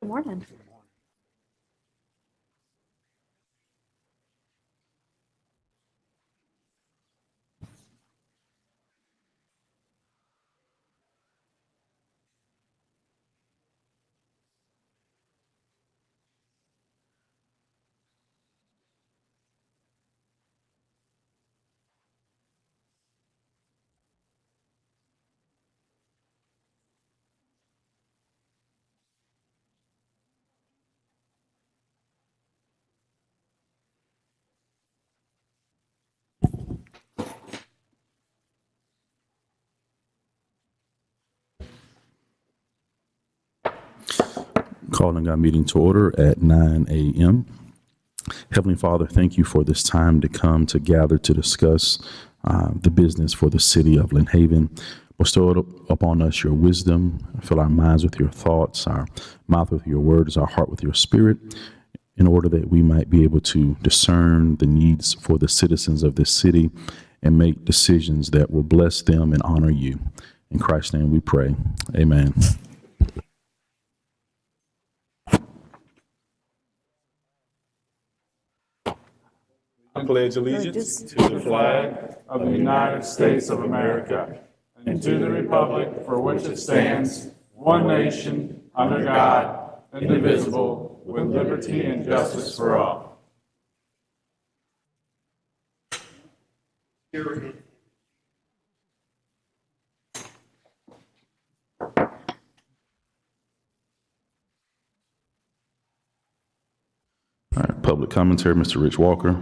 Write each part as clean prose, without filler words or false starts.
morning. Calling our meeting to order at 9 a.m. Heavenly Father, thank you for this time to come to gather to discuss the business for the city of Lynn Haven. Bestow upon us your wisdom, fill our minds with your thoughts, our mouth with your words, our heart with your spirit, in order that we might be able to discern the needs for the citizens of this city and make decisions that will bless them and honor you. In Christ's name we pray. Amen. I pledge allegiance to the flag of the United States of America and to the republic for which it stands, one nation, under God, indivisible, with liberty and justice for all. All right, public commentary, Mr. Rich Walker.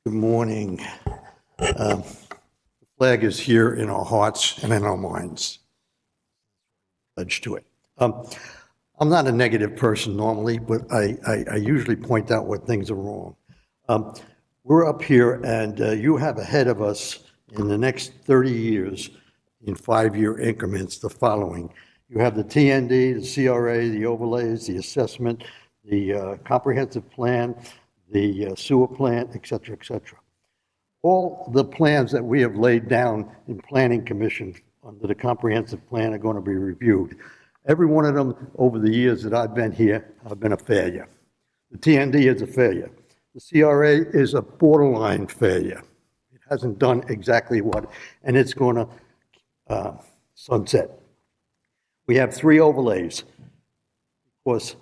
Good morning. The flag is here in our hearts and in our minds. Pledge to it. I'm not a negative person normally, but I usually point out when things are wrong. We're up here, and you have ahead of us in the next 30 years, in 5-year increments, the following. You have the TND, the CRA, the overlays, the assessment, the comprehensive plan, the sewer plant, et cetera, et cetera. All the plans that we have laid down in Planning Commission under the comprehensive plan are going to be reviewed. Every one of them over the years that I've been here have been a failure. The TND is a failure. The CRA is a borderline failure. It hasn't done exactly what, and it's going to sunset. We have 3 overlays. Of course,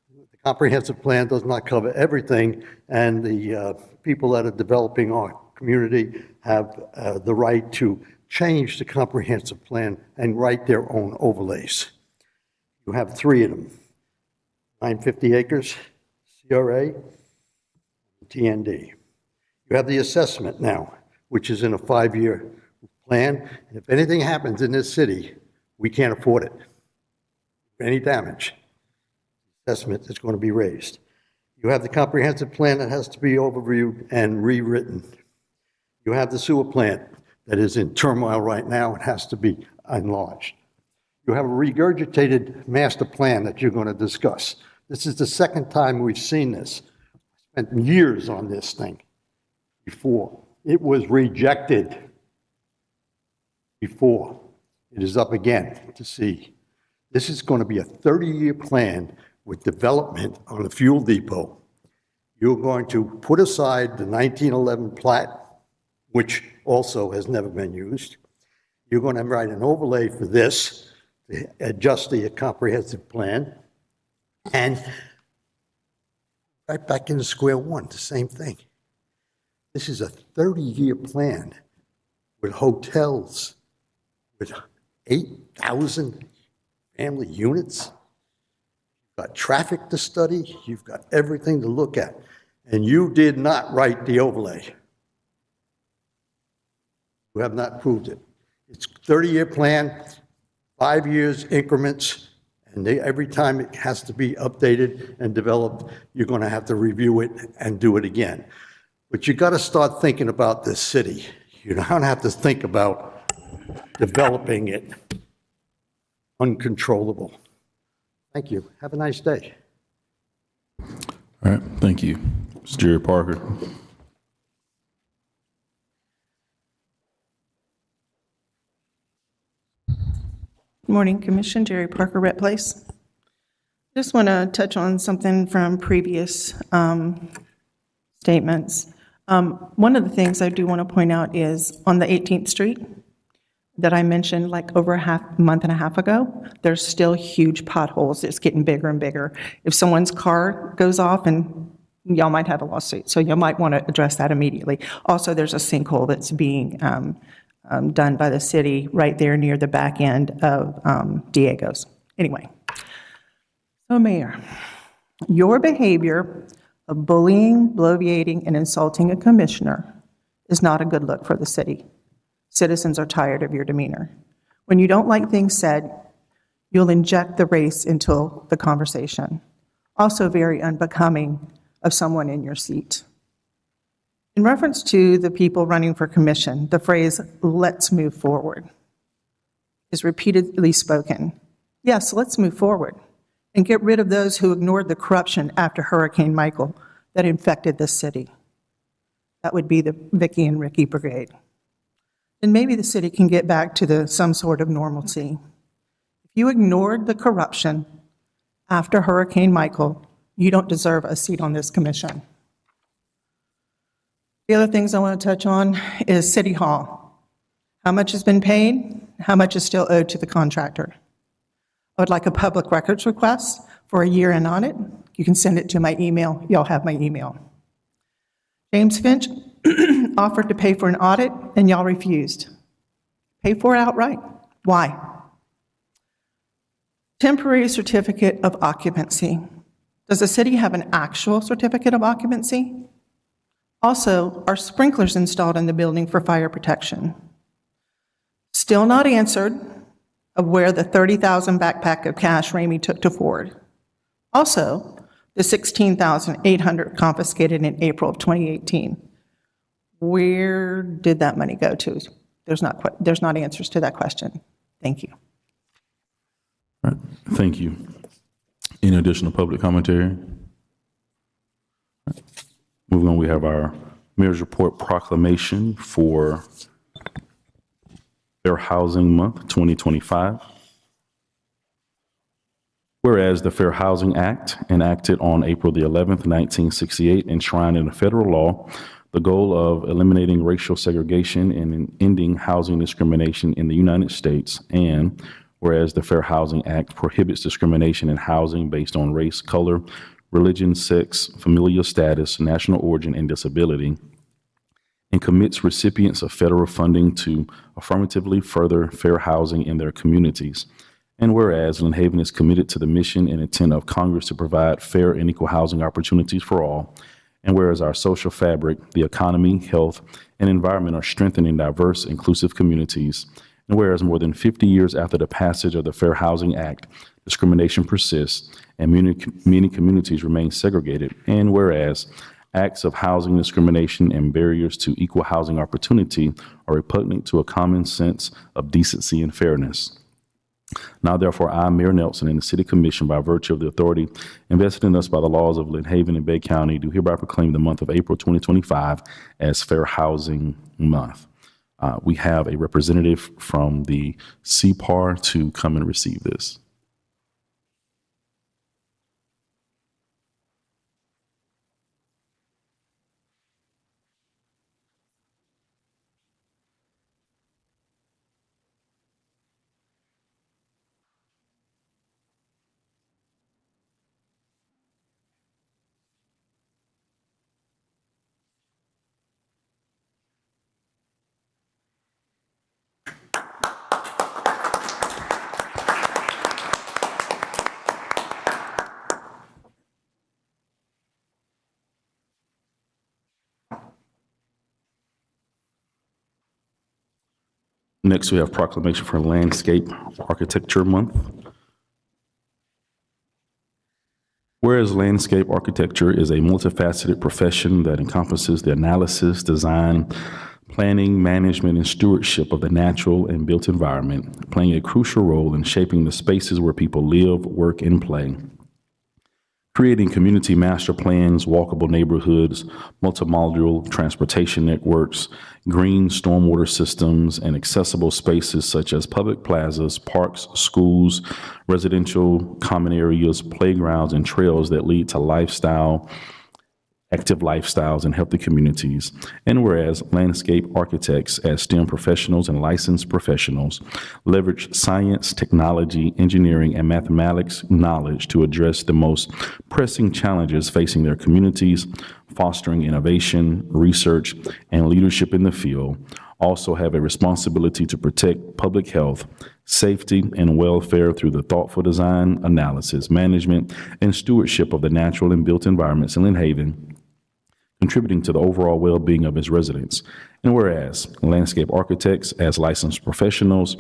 the comprehensive plan does not cover everything, and the people that are developing our community have the right to change the comprehensive plan and write their own overlays. You have 3 of them, 950 acres, CRA, TND. You have the assessment now, which is in a 5-year plan. And if anything happens in this city, we can't afford it. Any damage, assessment is going to be raised. You have the comprehensive plan that has to be overviewed and rewritten. You have the sewer plant that is in turmoil right now and has to be enlarged. You have a regurgitated master plan that you're going to discuss. This is the second time we've seen this. I spent years on this thing before. It was rejected before. It is up again to see. This is going to be a 30-year plan with development on the fuel depot. You're going to put aside the 1911 plat, which also has never been used. You're going to write an overlay for this to adjust the comprehensive plan. And right back into square one, the same thing. This is a 30-year plan with hotels, with 8,000 family units. You've got traffic to study. You've got everything to look at. And you did not write the overlay. You have not proved it. It's a 30-year plan, 5 years increments, and every time it has to be updated and developed, you're going to have to review it and do it again. But you got to start thinking about this city. You don't have to think about developing it uncontrollable. Thank you. Have a nice day. All right, thank you. Mr. Jerry Parker. Good morning, Commission. Jerry Parker, Rhett Place. Just want to touch on something from previous statements. One of the things I do want to point out is on the 18th Street that I mentioned like over a month and a half ago, there's still huge potholes. It's getting bigger and bigger. If someone's car goes off, and y'all might have a lawsuit, so you might want to address that immediately. Also, there's a sinkhole that's being done by the city right there near the back end of Diego's. Anyway, so Mayor, your behavior of bullying, bloviating, and insulting a commissioner is not a good look for the city. Citizens are tired of your demeanor. When you don't like things said, you'll inject the race into the conversation. Also very unbecoming of someone in your seat. In reference to the people running for commission, the phrase, "let's move forward," is repeatedly spoken. Yes, let's move forward and get rid of those who ignored the corruption after Hurricane Michael that infected this city. That would be the Vicky and Ricky Brigade. Then maybe the city can get back to some sort of normalcy. If you ignored the corruption after Hurricane Michael, you don't deserve a seat on this commission. The other things I want to touch on is City Hall. How much has been paid? How much is still owed to the contractor? I would like a public records request for a year-end audit. You can send it to my email. Y'all have my email. James Finch offered to pay for an audit, and y'all refused. Pay for it outright. Why? Temporary certificate of occupancy. Does the city have an actual certificate of occupancy? Also, are sprinklers installed in the building for fire protection? Still not answered of where the $30,000 backpack of cash Ramey took to Ford. Also, the $16,800 confiscated in April of 2018. Where did that money go to? There's not answers to that question. Thank you. All right, thank you. Any additional public commentary? Moving on, we have our Mayor's Report proclamation for Fair Housing Month 2025. Whereas the Fair Housing Act, enacted on April the 11th, 1968, enshrined in a federal law the goal of eliminating racial segregation and ending housing discrimination in the United States, and whereas the Fair Housing Act prohibits discrimination in housing based on race, color, religion, sex, familial status, national origin, and disability, and commits recipients of federal funding to affirmatively further fair housing in their communities. And whereas Lynn Haven is committed to the mission and intent of Congress to provide fair and equal housing opportunities for all, and whereas our social fabric, the economy, health, and environment are strengthened in diverse, inclusive communities, and whereas more than 50 years after the passage of the Fair Housing Act, discrimination persists and many communities remain segregated, and whereas acts of housing discrimination and barriers to equal housing opportunity are repugnant to a common sense of decency and fairness. Now, therefore, I, Mayor Nelson, and the City Commission, by virtue of the authority invested in us by the laws of Lynn Haven and Bay County, do hereby proclaim the month of April 2025 as Fair Housing Month. We have a representative from the CPAR to come and receive this. Next, we have proclamation for Landscape Architecture Month. Whereas landscape architecture is a multifaceted profession that encompasses the analysis, design, planning, management, and stewardship of the natural and built environment, playing a crucial role in shaping the spaces where people live, work, and play. creating community master plans, walkable neighborhoods, multimodal transportation networks, green stormwater systems, and accessible spaces such as public plazas, parks, schools, residential common areas, playgrounds, and trails that lead to active lifestyles and healthy communities. And whereas landscape architects as STEM professionals and licensed professionals leverage science, technology, engineering, and mathematics knowledge to address the most pressing challenges facing their communities, fostering innovation, research, and leadership in the field, also have a responsibility to protect public health, safety, and welfare through the thoughtful design, analysis, management, and stewardship of the natural and built environments in Lynn Haven, contributing to the overall well-being of its residents. And whereas landscape architects as licensed professionals,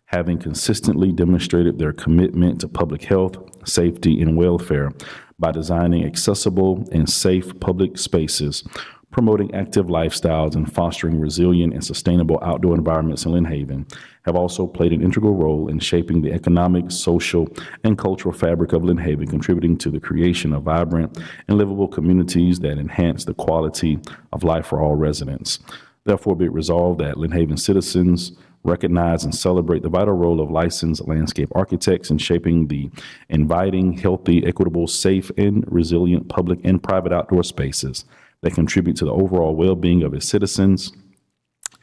having consistently demonstrated their commitment to public health, safety, and welfare by designing accessible and safe public spaces, promoting active lifestyles, and fostering resilient and sustainable outdoor environments in Lynn Haven, have also played an integral role in shaping the economic, social, and cultural fabric of Lynn Haven, contributing to the creation of vibrant and livable communities that enhance the quality of life for all residents. Therefore, be it resolved that Lynn Haven citizens recognize and celebrate the vital role of licensed landscape architects in shaping the inviting, healthy, equitable, safe, and resilient public and private outdoor spaces that contribute to the overall well-being of its citizens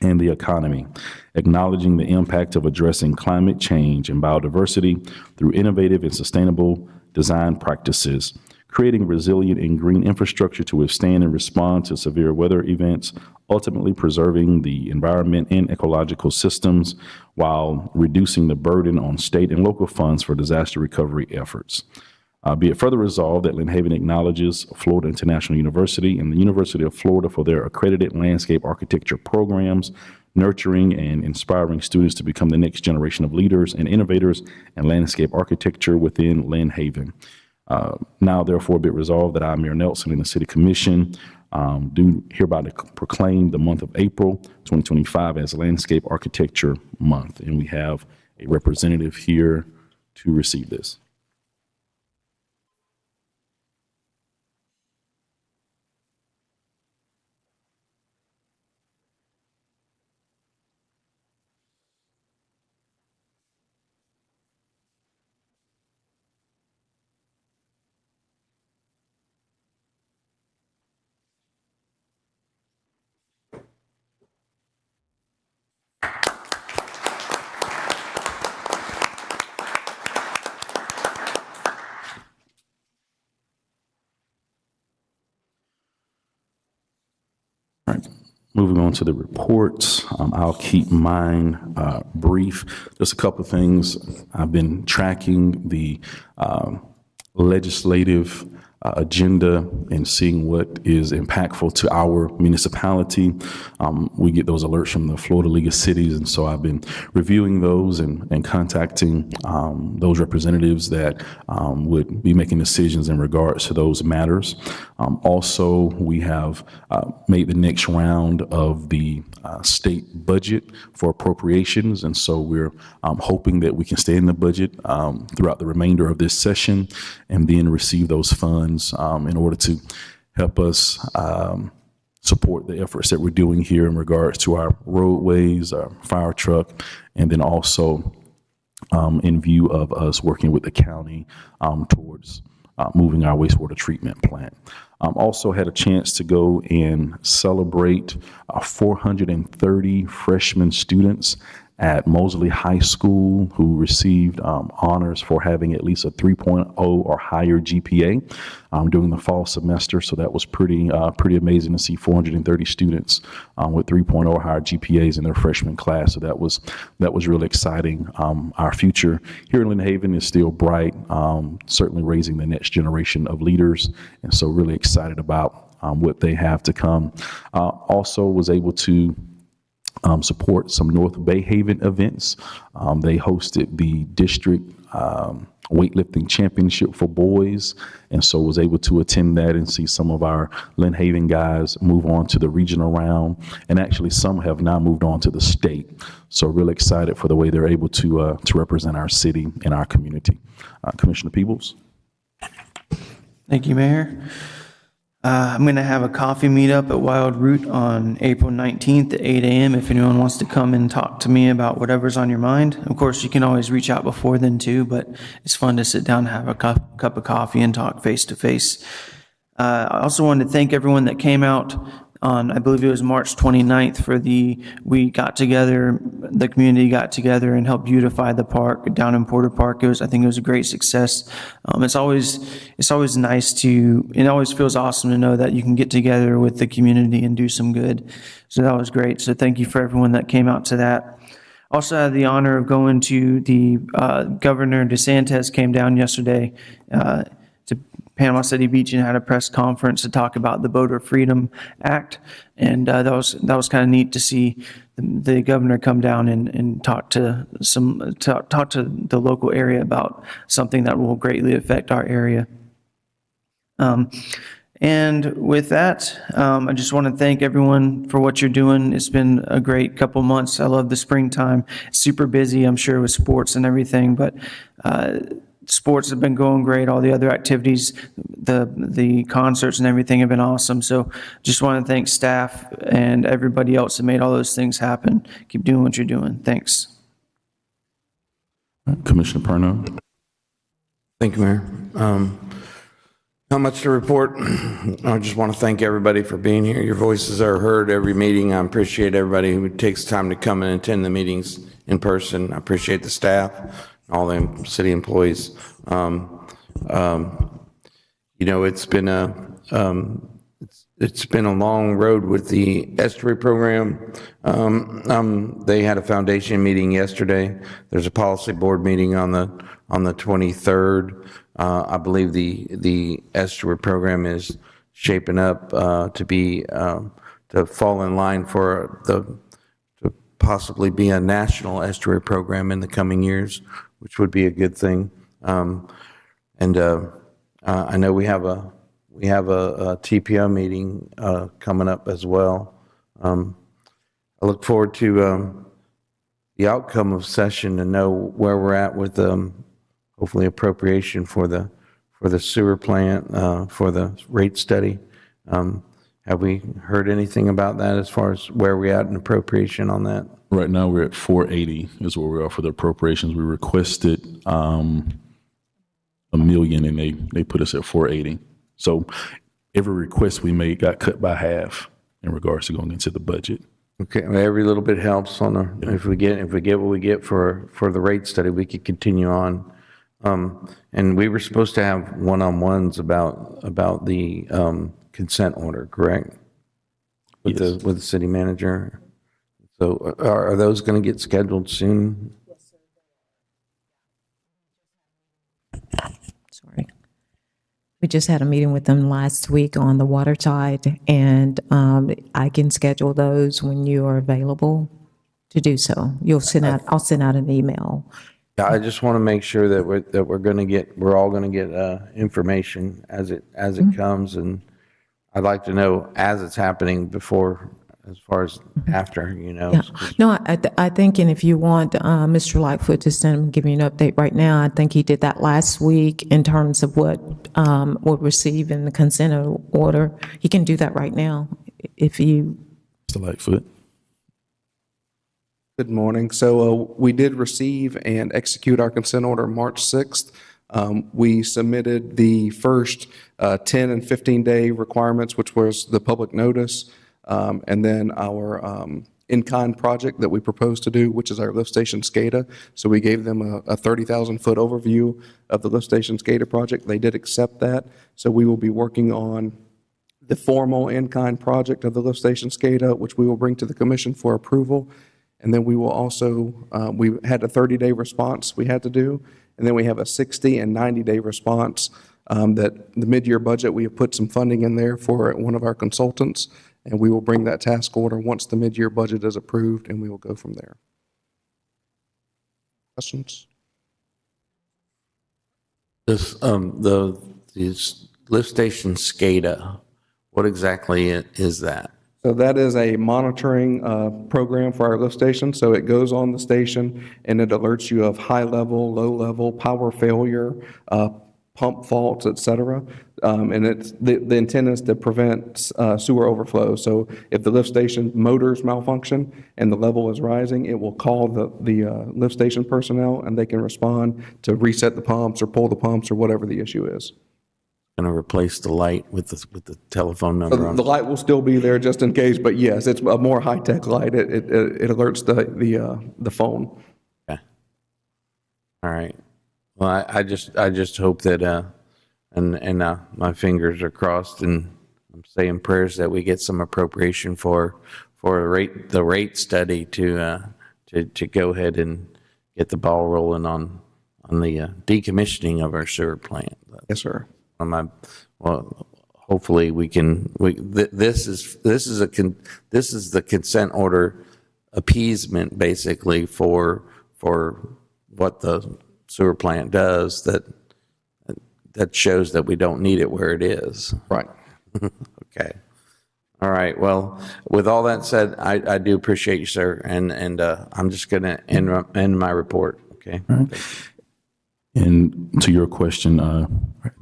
and the economy, acknowledging the impact of addressing climate change and biodiversity through innovative and sustainable design practices, creating resilient and green infrastructure to withstand and respond to severe weather events, ultimately preserving the environment and ecological systems while reducing the burden on state and local funds for disaster recovery efforts. Be it further resolved that Lynn Haven acknowledges Florida International University and the University of Florida for their accredited landscape architecture programs, nurturing and inspiring students to become the next generation of leaders and innovators in landscape architecture within Lynn Haven. Now, therefore, be it resolved that I, Mayor Nelson, and the City Commission do hereby proclaim the month of April 2025 as Landscape Architecture Month. And we have a representative here to receive this. All right, moving on to the reports. I'll keep mine brief. Just a couple of things. I've been tracking the legislative agenda and seeing what is impactful to our municipality. We get those alerts from the Florida League of Cities, and so I've been reviewing those and contacting those representatives that would be making decisions in regards to those matters. Also, we have made the next round of the state budget for appropriations, and so we're hoping that we can stay in the budget throughout the remainder of this session and then receive those funds in order to help us support the efforts that we're doing here in regards to our roadways, our fire truck, and then also in view of us working with the county towards moving our wastewater treatment plant. Also had a chance to go and celebrate 430 freshman students at Mosley High School who received honors for having at least a 3.0 or higher GPA during the fall semester. So that was pretty amazing to see 430 students with 3.0 or higher GPAs in their freshman class. So that was really exciting. Our future here in Lynn Haven is still bright, certainly raising the next generation of leaders. And so really excited about what they have to come. Also was able to support some North Bay Haven events. They hosted the district weightlifting championship for boys, and so was able to attend that and see some of our Lynn Haven guys move on to the regional round, and actually some have now moved on to the state. So really excited for the way they're able to represent our city and our community. Commissioner Peebles. Thank you, Mayor. I'm going to have a coffee meetup at Wild Root on April 19th at 8 a.m. if anyone wants to come and talk to me about whatever's on your mind. Of course, you can always reach out before then too, but it's fun to sit down and have a cup of coffee and talk face to face. I also wanted to thank everyone that came out on, I believe it was March 29th we got together, the community got together and helped beautify the park down in Porter Park. I think it was a great success. It's always nice it always feels awesome to know that you can get together with the community and do some good. So that was great. So thank you for everyone that came out to that. Also had the honor of going to the Governor DeSantis came down yesterday to Panama City Beach and had a press conference to talk about the Voter Freedom Act, and that was kind of neat to see the governor come down and talk to the local area about something that will greatly affect our area. And with that, I just want to thank everyone for what you're doing. It's been a great couple months. I love the springtime. It's super busy, I'm sure, with sports and everything, but sports have been going great. All the other activities, the concerts and everything have been awesome. So just want to thank staff and everybody else that made all those things happen. Keep doing what you're doing. Thanks. Commissioner Perno. Thank you, Mayor. Not much to report. I just want to thank everybody for being here. Your voices are heard every meeting. I appreciate everybody who takes time to come and attend the meetings in person. I appreciate the staff, all the city employees. It's been a long road with the estuary program. They had a foundation meeting yesterday. There's a policy board meeting on the 23rd. I believe the estuary program is shaping up to fall in line to possibly be a national estuary program in the coming years, which would be a good thing. I know we have a TPO meeting coming up as well. I look forward to the outcome of session and know where we're at with hopefully appropriation for the sewer plant, for the rate study. Have we heard anything about that as far as where we're at in appropriation on that? Right now, we're at 480 is where we are for the appropriations. We requested $1 million, and they put us at 480. So every request we made got cut by half in regards to going into the budget. Okay, well, every little bit helps if we get what we get for the rate study, we could continue on. And we were supposed to have one-on-ones about the consent order, correct? With Yes. the city manager. So are those going to get scheduled soon? Sorry. We just had a meeting with them last week on the water side, and I can schedule those when you are available to do so. I'll send out an email. Yeah, I just want to make sure that we're all going to get information as it comes, and I'd like to know as it's happening before, as far as after, Yeah. No, I think, and if you want Mr. Lightfoot to give you an update right now, I think he did that last week in terms of what we'll receive in the consent order. He can do that right now if you. Mr. Lightfoot. Good morning. So we did receive and execute our consent order March 6th. We submitted the first 10 and 15-day requirements, which was the public notice, and then our in-kind project that we proposed to do, which is our lift station SCADA. So we gave them a 30,000-foot overview of the lift station SCADA project. They did accept that. So we will be working on the formal in-kind project of the lift station SCADA, which we will bring to the commission for approval. And then we will also, we had a 30-day response we had to do, and then we have a 60 and 90-day response that the mid-year budget, we have put some funding in there for one of our consultants, and we will bring that task order once the mid-year budget is approved, and we will go from there. Questions? This the lift station SCADA, what exactly is that? So that is a monitoring program for our lift station. So it goes on the station and it alerts you of high level, low level, power failure, pump faults, et cetera. And it's, the intent is to prevent sewer overflow. So if the lift station motors malfunction and the level is rising, it will call the lift station personnel, and they can respond to reset the pumps or pull the pumps or whatever the issue is. Going to replace the light with the telephone number So on the light will still be there just in case, but yes, it's a more high-tech light. It alerts the phone. Okay. All right. Well, I just hope that, and my fingers are crossed, and I'm saying prayers that we get some appropriation for the rate study to go ahead and get the ball rolling on the decommissioning of our sewer plant. Yes, sir. Well, hopefully we can. This is the consent order appeasement, basically, for what the sewer plant does. That shows that we don't need it where it is. Right. Okay. All right. Well, with all that said, I do appreciate you, sir, and I'm just going to end my report. Okay. All right. And to your question,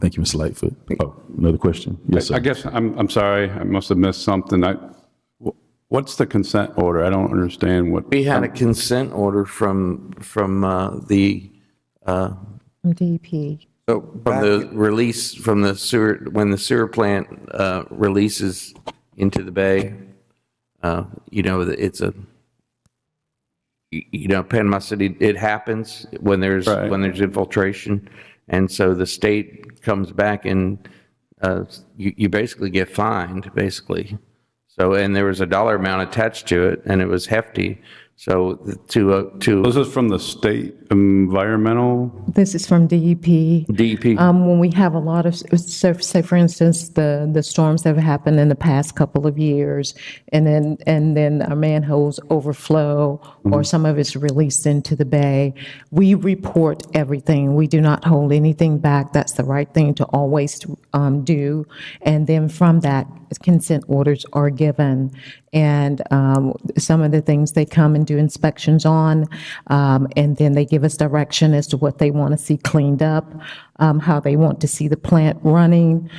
thank you, Mr. Lightfoot. Oh, another question? Yes, sir. I guess I'm sorry. I must have missed something. What's the consent order? I don't understand what. We had a consent order from the DEP. So from the release from the sewer, when the sewer plant releases into the bay. It's a, Panama City, it happens when there's infiltration, and so the state comes back and you basically get fined, basically. So, and there was a dollar amount attached to it, and it was hefty. So This is from the state environmental? This is from DEP. DEP. When we have a lot of, so say for instance, the storms that have happened in the past couple of years, and then our manholes overflow, or some of it's released into the bay, we report everything. We do not hold anything back. That's the right thing to always do. And then from that, consent orders are given. And some of the things they come and do inspections on, and then they give us direction as to what they want to see cleaned up, how they want to see the plant running.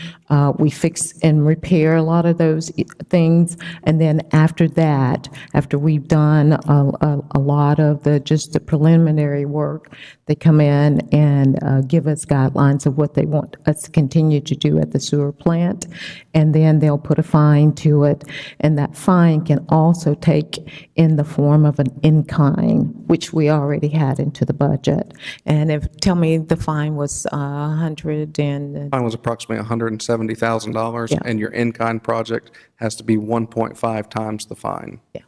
We fix and repair a lot of those things. And then after that, after we've done a lot of just the preliminary work, they come in and give us guidelines of what they want us to continue to do at the sewer plant. And then they'll put a fine to it. And that fine can also take in the form of an in-kind, which we already had into the budget. And tell me the fine was 100 and... Mine was approximately $170,000, Yeah. and your in-kind project has to be 1.5 times the fine. Yeah.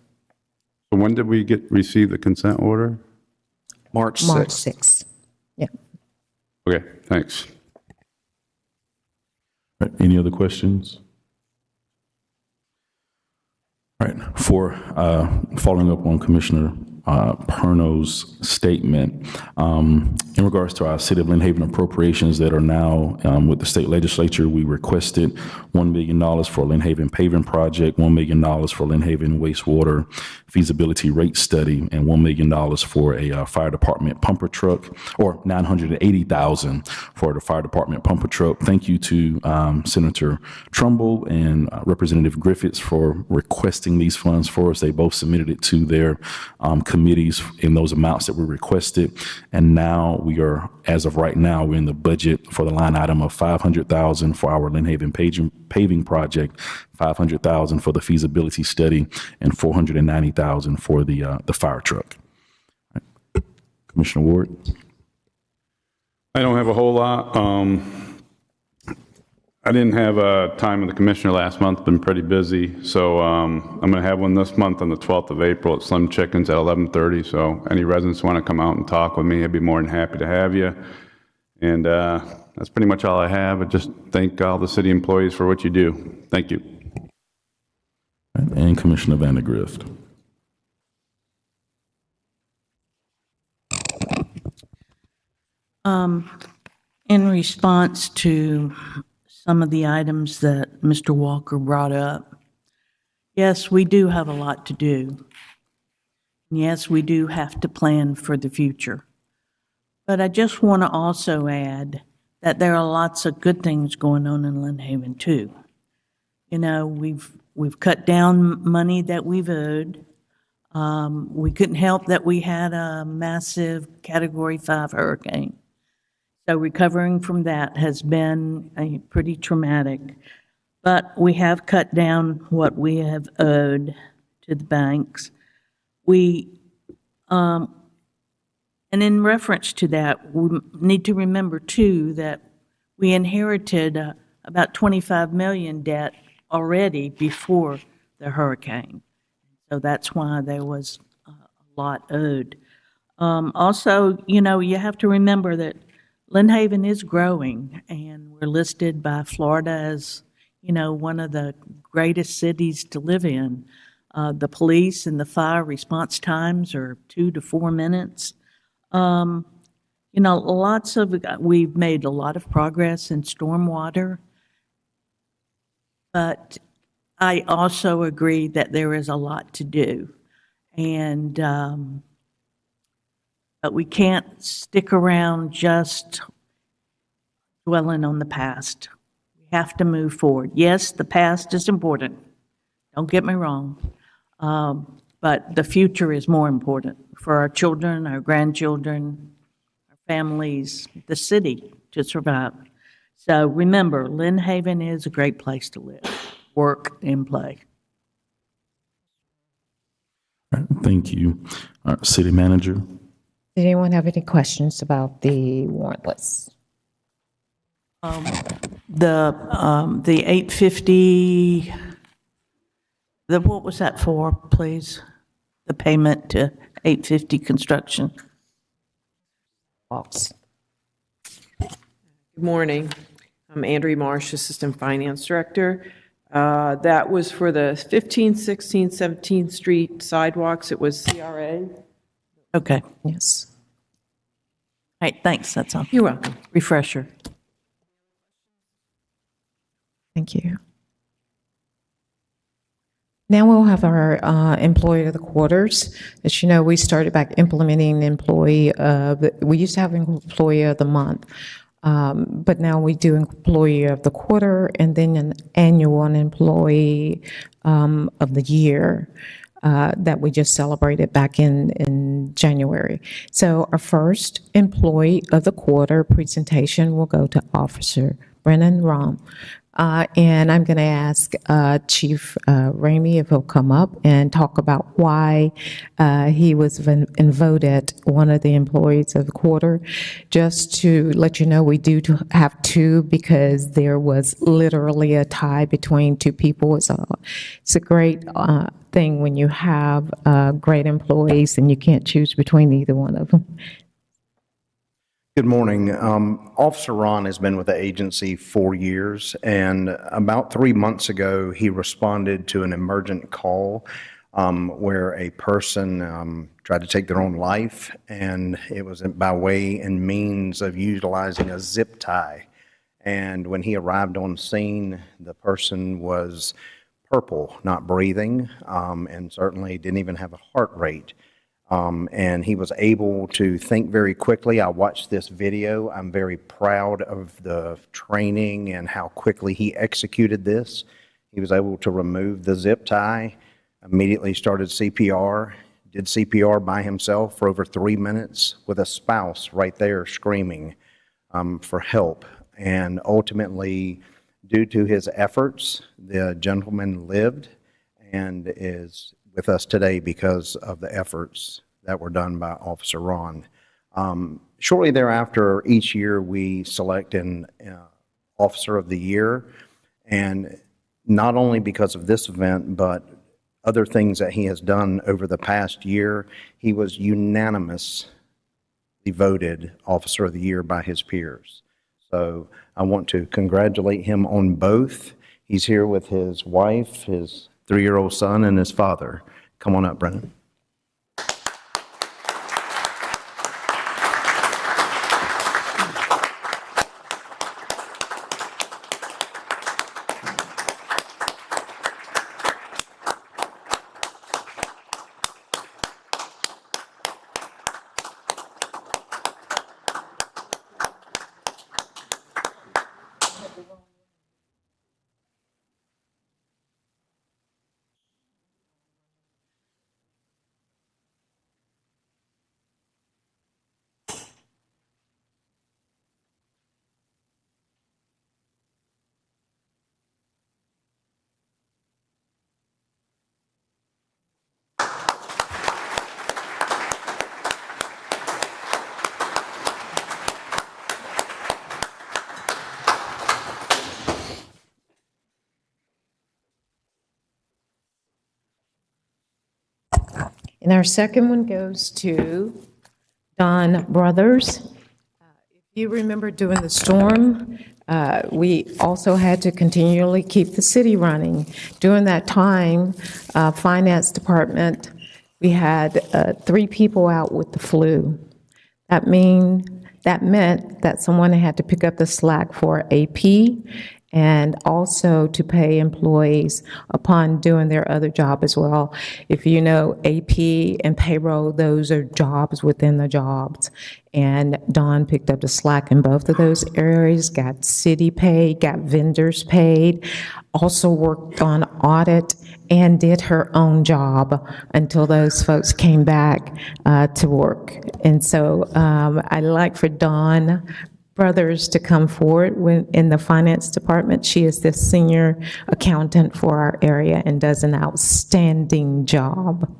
So when did we receive the consent order? March March 6th. 6th. Yeah. Okay, thanks. All right, any other questions? All right, for following up on Commissioner Perno's statement, in regards to our City of Lynn Haven appropriations that are now with the state legislature, we requested $1 million for Lynn Haven paving project, $1 million for Lynn Haven wastewater feasibility rate study, and $1 million for a fire department pumper truck, or $980,000 for the fire department pumper truck. Thank you to Senator Trumbull and Representative Griffiths for requesting these funds for us. They both submitted it to their committees in those amounts that were requested. And now we are, as of right now, we're in the budget for the line item of $500,000 for our Lynn Haven paving project, $500,000 for the feasibility study, and $490,000 for the fire truck. Right. Commissioner Ward. I don't have a whole lot. I didn't have time with the commissioner last month, been pretty busy. So I'm going to have one this month on the 12th of April at Slim Chickens at 11:30. So any residents want to come out and talk with me, I'd be more than happy to have you. And that's pretty much all I have. I just thank all the city employees for what you do. Thank you. And Commissioner Vandergrift. In response to some of the items that Mr. Walker brought up, yes, we do have a lot to do. Yes, we do have to plan for the future. But I just want to also add that there are lots of good things going on in Lynn Haven too. You know, we've cut down money that we've owed. We couldn't help that we had a massive Category 5 hurricane. So recovering from that has been pretty traumatic. But we have cut down what we have owed to the banks. And in reference to that, we need to remember too that we inherited about 25 million debt already before the hurricane. So that's why there was a lot owed. Also, you know, you have to remember that Lynn Haven is growing, and we're listed by Florida as, you know, one of the greatest cities to live in. The police and the fire response times are 2 to 4 minutes. You know, we've made a lot of progress in stormwater, but I also agree that there is a lot to do. And, but we can't stick around just dwelling on the past. We have to move forward. Yes, the past is important. Don't get me wrong. But the future is more important for our children, our grandchildren, our families, the city to survive. So remember, Lynn Haven is a great place to live, work, and play. All right, thank you. City Manager. Did anyone have any questions about the warrant list? The 850, what was that for, please? The payment to 850 construction. Walks. Good morning. I'm Andrea Marsh, Assistant Finance Director. That was for the 15th, 16th, 17th Street sidewalks. It was CRA. Okay. Yes. All right, thanks, that's all. You're welcome. Refresher. Thank you. Now we'll have our employee of the quarters. As you know, we started back implementing we used to have employee of the month, but now we do employee of the quarter and then an annual employee of the year that we just celebrated back in January. So our first employee of the quarter presentation will go to Officer Brennan Rom. And I'm going to ask Chief Ramey if he'll come up and talk about why he was voted one of the employees of the quarter. Just to let you know, we do have two because there was literally a tie between two people. It's a great thing when you have great employees and you can't choose between either one of them. Good morning. Officer Ron has been with the agency 4 years, and about 3 months ago, he responded to an emergent call where a person tried to take their own life, and it was by way and means of utilizing a zip tie. And when he arrived on scene, the person was purple, not breathing, and certainly didn't even have a heart rate. And he was able to think very quickly. I watched this video. I'm very proud of the training and how quickly he executed this. He was able to remove the zip tie, immediately started CPR, did CPR by himself for over 3 minutes with a spouse right there screaming for help. And ultimately, due to his efforts, the gentleman lived and is with us today because of the efforts that were done by Officer Ron. Shortly thereafter, each year we select an Officer of the Year, and not only because of this event, but other things that he has done over the past year, he was unanimously voted Officer of the Year by his peers. So I want to congratulate him on both. He's here with his wife, his 3-year-old son, and his father. Come on up, Brennan. And our second one goes to Don Brothers. If you remember during the storm, we also had to continually keep the city running. During that time, Finance Department, we had 3 people out with the flu. That meant that someone had to pick up the slack for AP and also to pay employees upon doing their other job as well. If you know AP and payroll, those are jobs within the jobs. And Dawn picked up the slack in both of those areas, got city paid, got vendors paid, also worked on audit and did her own job until those folks came back to work. And so I'd like for Dawn Brothers to come forward in the finance department. She is the senior accountant for our area and does an outstanding job.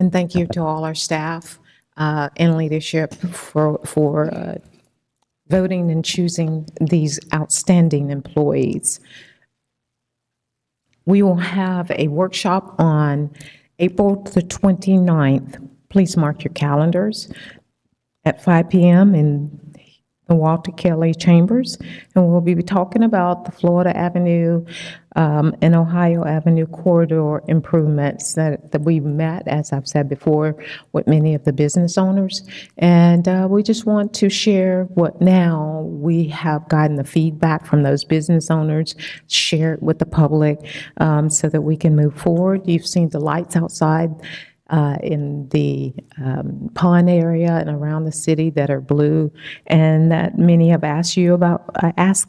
And thank you to all our staff and leadership for voting and choosing these outstanding employees. We will have a workshop on April the 29th. Please mark your calendars at 5 p.m. in the Walter Kelly Chambers. And we'll be talking about the Florida Avenue and Ohio Avenue corridor improvements that we've met, as I've said before, with many of the business owners. And we just want to share what now we have gotten the feedback from those business owners, share it with the public so that we can move forward. You've seen the lights outside in the pond area and around the city that are blue, and that many have asked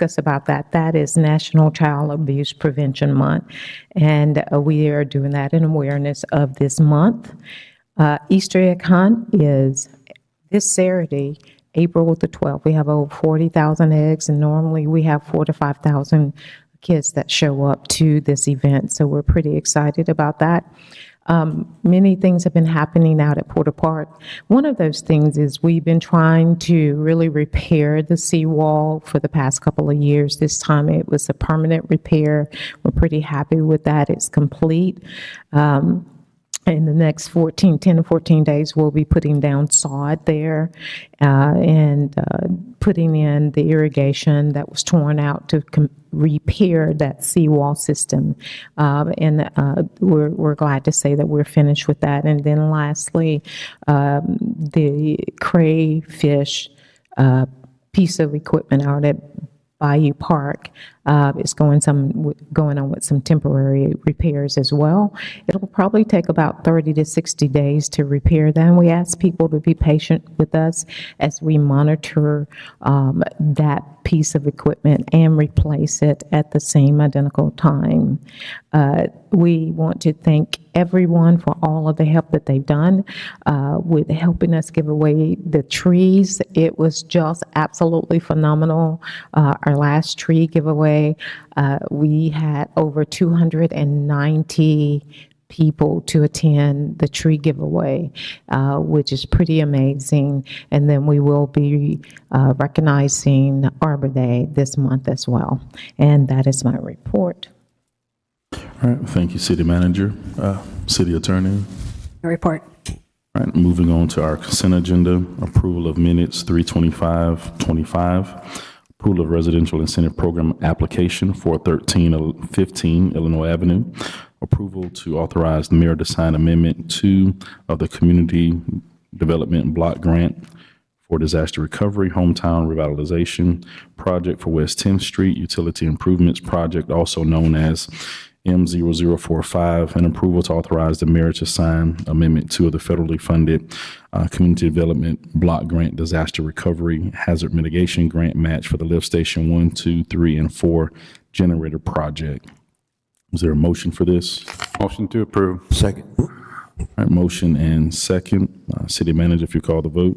us about that. That is National Child Abuse Prevention Month, and we are doing that in awareness of this month. Easter egg hunt is this Saturday, April the 12th. We have over 40,000 eggs, and normally we have 4,000 to 5,000 kids that show up to this event, so we're pretty excited about that. Many things have been happening out at Porter Park. One of those things is we've been trying to really repair the seawall for the past couple of years. This time it was a permanent repair. We're pretty happy with that. It's complete. In the next 10 to 14 days, we'll be putting down sod there and putting in the irrigation that was torn out to repair that seawall system. We're glad to say that we're finished with that. And then lastly, the crayfish piece of equipment out at Bayou Park is going on with some temporary repairs as well. It'll probably take about 30 to 60 days to repair them. We ask people to be patient with us as we monitor that piece of equipment and replace it at the same identical time. We want to thank everyone for all of the help that they've done with helping us give away the trees. It was just absolutely phenomenal. Our last tree giveaway, we had over 290 people to attend the tree giveaway, which is pretty amazing. And then we will be recognizing Arbor Day this month as well. And that is my report. All right, thank you, City Manager. City Attorney. No report. All right, moving on to our consent agenda, approval of minutes 325-25, approval of residential incentive program application for 1315 Illinois Avenue, approval to authorize the mayor to sign Amendment 2 of the Community Development Block Grant for Disaster Recovery Hometown Revitalization Project for West 10th Street Utility Improvements Project, also known as M0045, and approval to authorize the mayor to sign Amendment 2 of the federally funded Community Development Block Grant Disaster Recovery Hazard Mitigation Grant Match for the Lift Station 1, 2, 3, and 4 generator project. Is there a motion for this? Motion to approve. Second. All right, motion and second. City Manager, if you call the vote.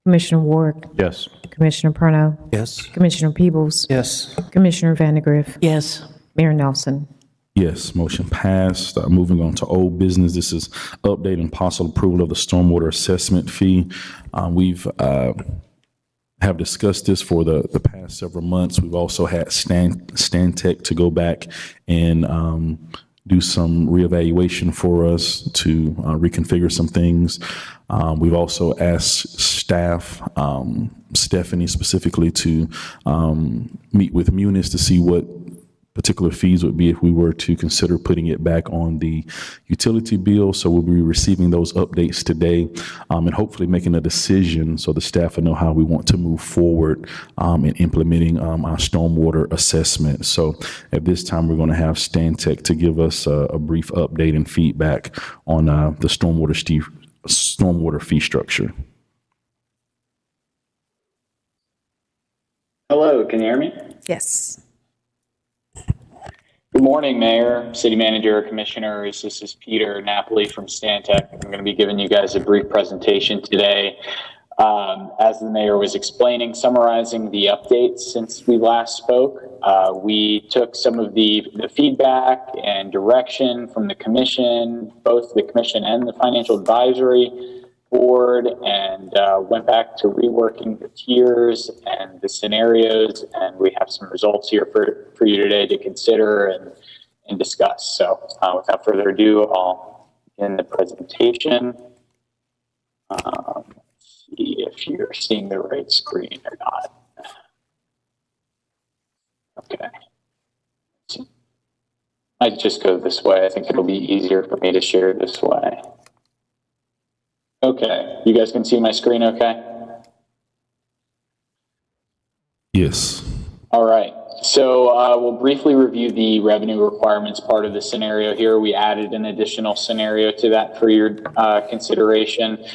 Commissioner Ward, Yes. Commissioner Perno, Yes. Commissioner Peebles, Yes. Commissioner Vandegrift, Yes. Mayor Nelson. Yes, motion passed. Moving on to old business. This is update and possible approval of the stormwater assessment fee. We've have discussed this for the past several months. We've also had Stantec to go back and do some reevaluation for us to reconfigure some things. We've also asked staff, Stephanie specifically, to meet with Munis to see what particular fees would be if we were to consider putting it back on the utility bill. So we'll be receiving those updates today and hopefully making a decision so the staff will know how we want to move forward in implementing our stormwater assessment. So at this time, we're going to have Stantec to give us a brief update and feedback on the stormwater fee structure. Hello, can you hear me? Yes. Good morning, Mayor, City Manager, Commissioners. This is Peter Napoli from Stantec. I'm going to be giving you guys a brief presentation today. As the Mayor was explaining, summarizing the updates since we last spoke, we took some of the feedback and direction from the Commission, both the Commission and the Financial Advisory Board, and went back to reworking the tiers and the scenarios, and we have some results here for you today to consider and discuss. So without further ado, I'll begin the presentation. Let's see if you're seeing the right screen or not. Okay. I'd just go this way. I think it'll be easier for me to share this way. Okay, you guys can see my screen okay? Yes. All right, so we'll briefly review the revenue requirements part of the scenario here. We added an additional scenario to that for your consideration.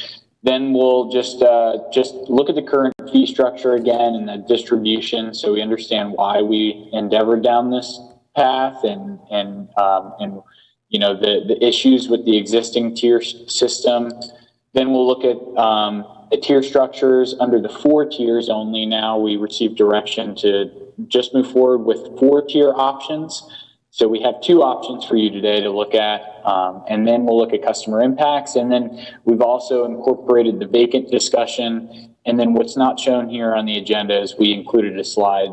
Then we'll just look at the current fee structure again and the distribution, so we understand why we endeavored down this path and you know the issues with the existing tier system. Then we'll look at the tier structures under the 4 tiers only. Now we received direction to just move forward with 4-tier options. So we have 2 options for you today to look at, and then we'll look at customer impacts. And then we've also incorporated the vacant discussion. And then what's not shown here on the agenda is we included a slide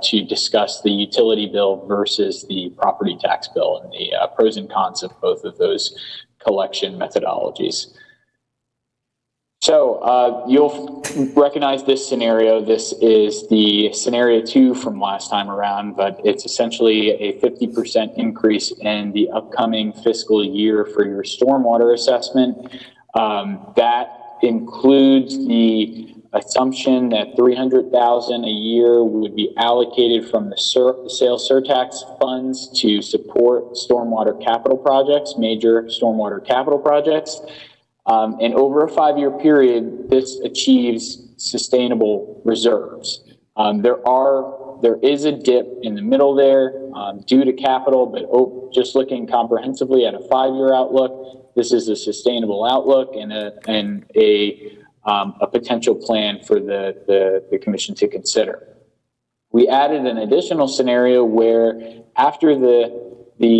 to discuss the utility bill versus the property tax bill and the pros and cons of both of those collection methodologies. So you'll recognize this scenario. This is the scenario 2 from last time around, but it's essentially a 50% increase in the upcoming fiscal year for your stormwater assessment. That includes the assumption that $300,000 a year would be allocated from the sales surtax funds to support stormwater capital projects, major stormwater capital projects. And over a 5-year period, this achieves sustainable reserves. There is a dip in the middle there due to capital, but just looking comprehensively at a 5-year outlook, this is a sustainable outlook and a potential plan for the Commission to consider. We added an additional scenario where after the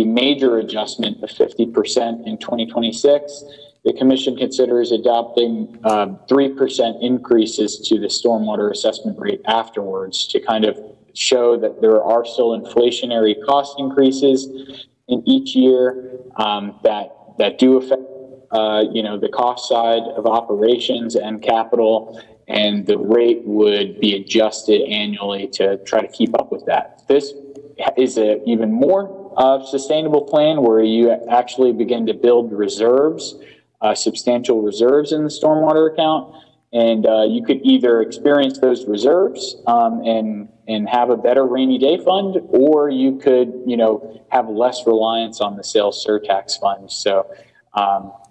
major adjustment of 50% in 2026, the Commission considers adopting 3% increases to the stormwater assessment rate afterwards to kind of show that there are still inflationary cost increases in each year that do affect the cost side of operations and capital, and the rate would be adjusted annually to try to keep up with that. This is an even more sustainable plan where you actually begin to build reserves, substantial reserves in the stormwater account, and you could either experience those reserves and have a better rainy day fund, or you could have less reliance on the sales surtax fund. So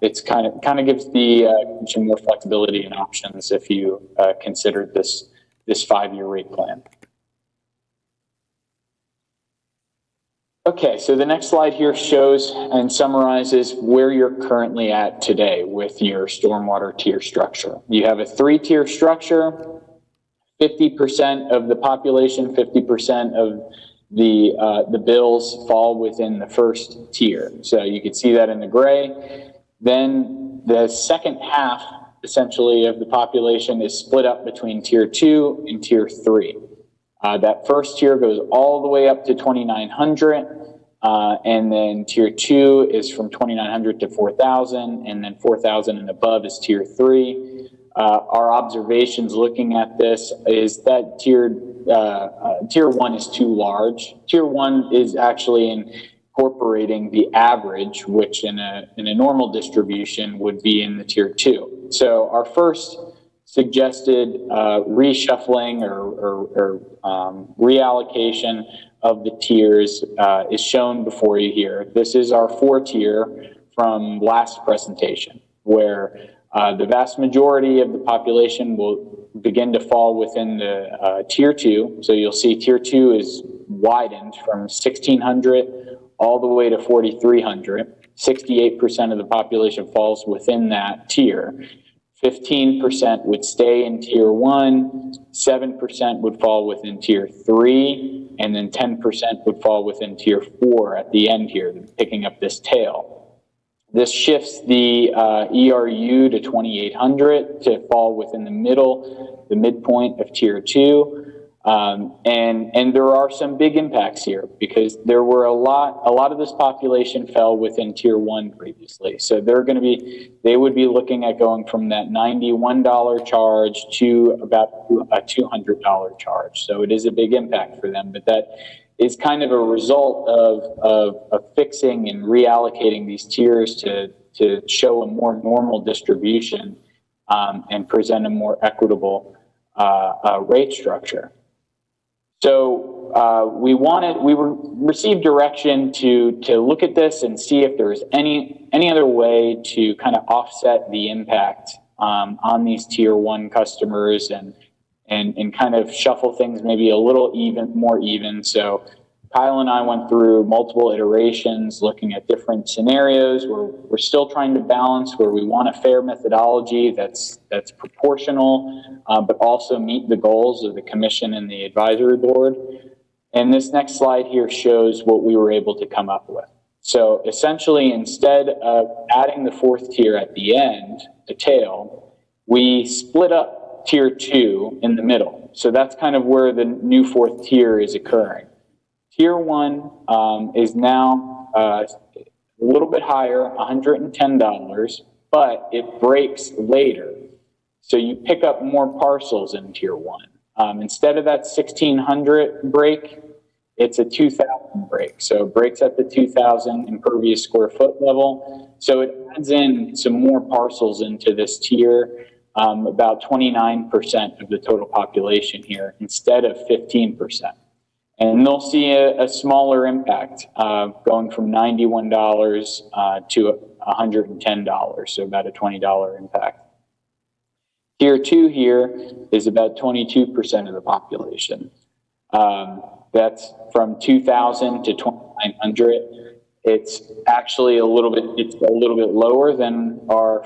it's kind of gives the commission more flexibility and options if you considered this 5-year rate plan. Okay, so the next slide here shows and summarizes where you're currently at today with your stormwater tier structure. You have a 3-tier structure. 50% of the population, 50% of the bills fall within the first tier. So you can see that in the gray. Then the second half, essentially, of the population is split up between tier 2 and tier 3. That first tier goes all the way up to 2,900, and then tier 2 is from 2,900 to 4,000, and then 4,000 and above is tier 3. Our observations looking at this is that tier 1 is too large. Tier 1 is actually incorporating the average, which in a normal distribution would be in the tier 2. So our first suggested reshuffling or reallocation of the tiers is shown before you here. This is our 4-tier from last presentation, where the vast majority of the population will begin to fall within the tier 2. So you'll see tier 2 is widened from 1,600 all the way to 4,300. 68% of the population falls within that tier. 15% would stay in tier 1, 7% would fall within tier 3, and then 10% would fall within tier 4 at the end here, picking up this tail. This shifts the ERU to 2,800 to fall within the midpoint of tier 2. And there are some big impacts here because there were a lot of this population fell within tier 1 previously. So they would be looking at going from that $91 charge to about a $200 charge. So it is a big impact for them, but that is kind of a result of fixing and reallocating these tiers to show a more normal distribution and present a more equitable rate structure. So we received direction to look at this and see if there's any other way to kind of offset the impact on these tier 1 customers and kind of shuffle things maybe a little more even. So Kyle and I went through multiple iterations looking at different scenarios where we're still trying to balance where we want a fair methodology that's proportional, but also meet the goals of the commission and the advisory board. And this next slide here shows what we were able to come up with. So essentially, instead of adding the 4th tier at the end, the tail, we split up tier 2 in the middle. So that's kind of where the new 4th tier is occurring. Tier 1 is now a little bit higher, $110, but it breaks later. So you pick up more parcels in tier 1. Instead of that 1,600 break, it's a 2,000 break. So it breaks at the 2,000 impervious square foot level. So it adds in some more parcels into this tier, about 29% of the total population here instead of 15%. And they'll see a smaller impact going from $91 to $110, so about a $20 impact. Tier 2 here is about 22% of the population. That's from 2,000 to 2,900. It's actually a little bit lower than our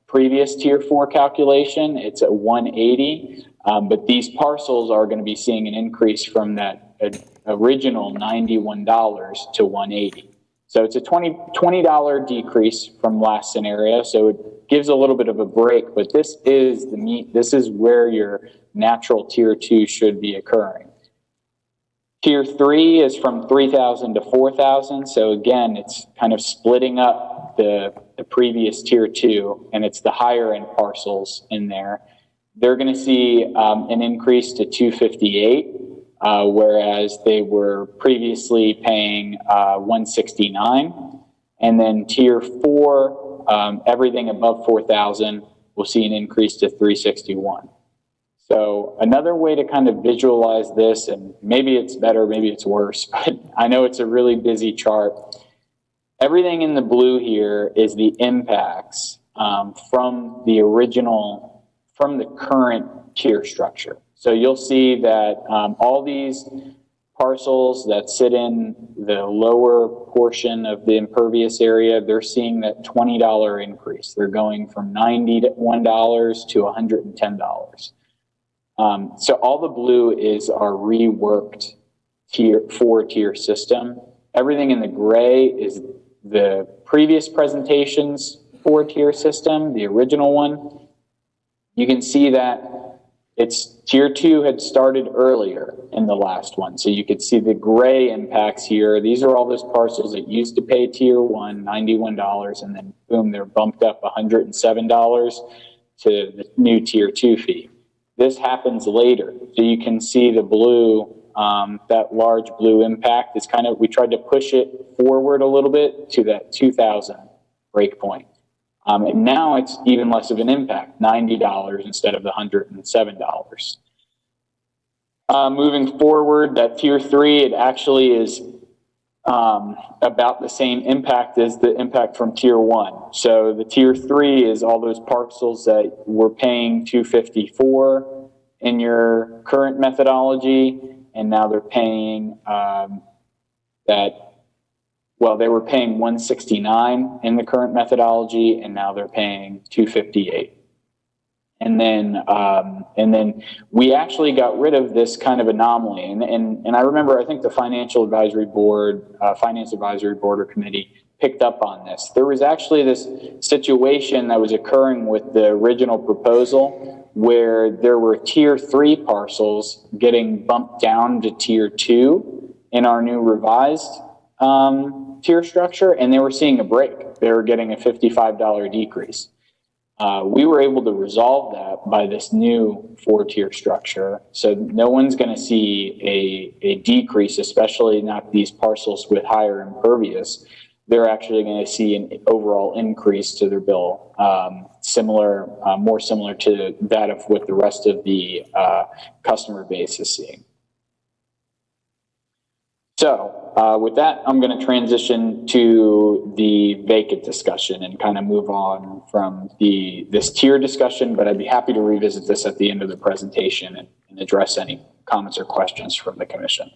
previous tier 4 calculation. It's at 180, but these parcels are going to be seeing an increase from that original $91 to 180. So it's a $20 decrease from last scenario. So it gives a little bit of a break, but this is this is where your natural tier 2 should be occurring. Tier 3 is from 3,000 to 4,000. So again, it's kind of splitting up the previous Tier 2, and it's the higher end parcels in there. They're going to see an increase to 258, whereas they were previously paying 169. And then Tier 4, everything above 4,000 will see an increase to 361. So another way to kind of visualize this, and maybe it's better, maybe it's worse, but I know it's a really busy chart. Everything in the blue here is the impacts from the current tier structure. So you'll see that all these parcels that sit in the lower portion of the impervious area, they're seeing that $20 increase. They're going from $91 to $110. So all the blue is our reworked four-tier system. Everything in the gray is the previous presentation's four-tier system, the original one. You can see that it's Tier 2 had started earlier in the last one. So you could see the gray impacts here. These are all those parcels that used to pay Tier 1, $91, and then boom, they're bumped up $107 to the new Tier 2 fee. This happens later. So you can see the blue, that large blue impact is kind of, we tried to push it forward a little bit to that 2000 breakpoint. And now it's even less of an impact, $90 instead of the $107. Moving forward, that Tier 3, it actually is about the same impact as the impact from Tier 1. So the Tier 3 is all those parcels that were paying $254 in your current methodology, and now they're paying they were paying $169 in the current methodology, and now they're paying $258. And then we actually got rid of this kind of anomaly. And I remember, I think the Finance Advisory Board or Committee picked up on this. There was actually this situation that was occurring with the original proposal where there were Tier 3 parcels getting bumped down to Tier 2 in our new revised tier structure, and they were seeing a break. They were getting a $55 decrease. We were able to resolve that by this new four-tier structure. So no one's going to see a decrease, especially not these parcels with higher impervious. They're actually going to see an overall increase to their bill, more similar to that of what the rest of the customer base is seeing. So with that, I'm going to transition to the vacant discussion and kind of move on from this tier discussion, but I'd be happy to revisit this at the end of the presentation and address any comments or questions from the commission.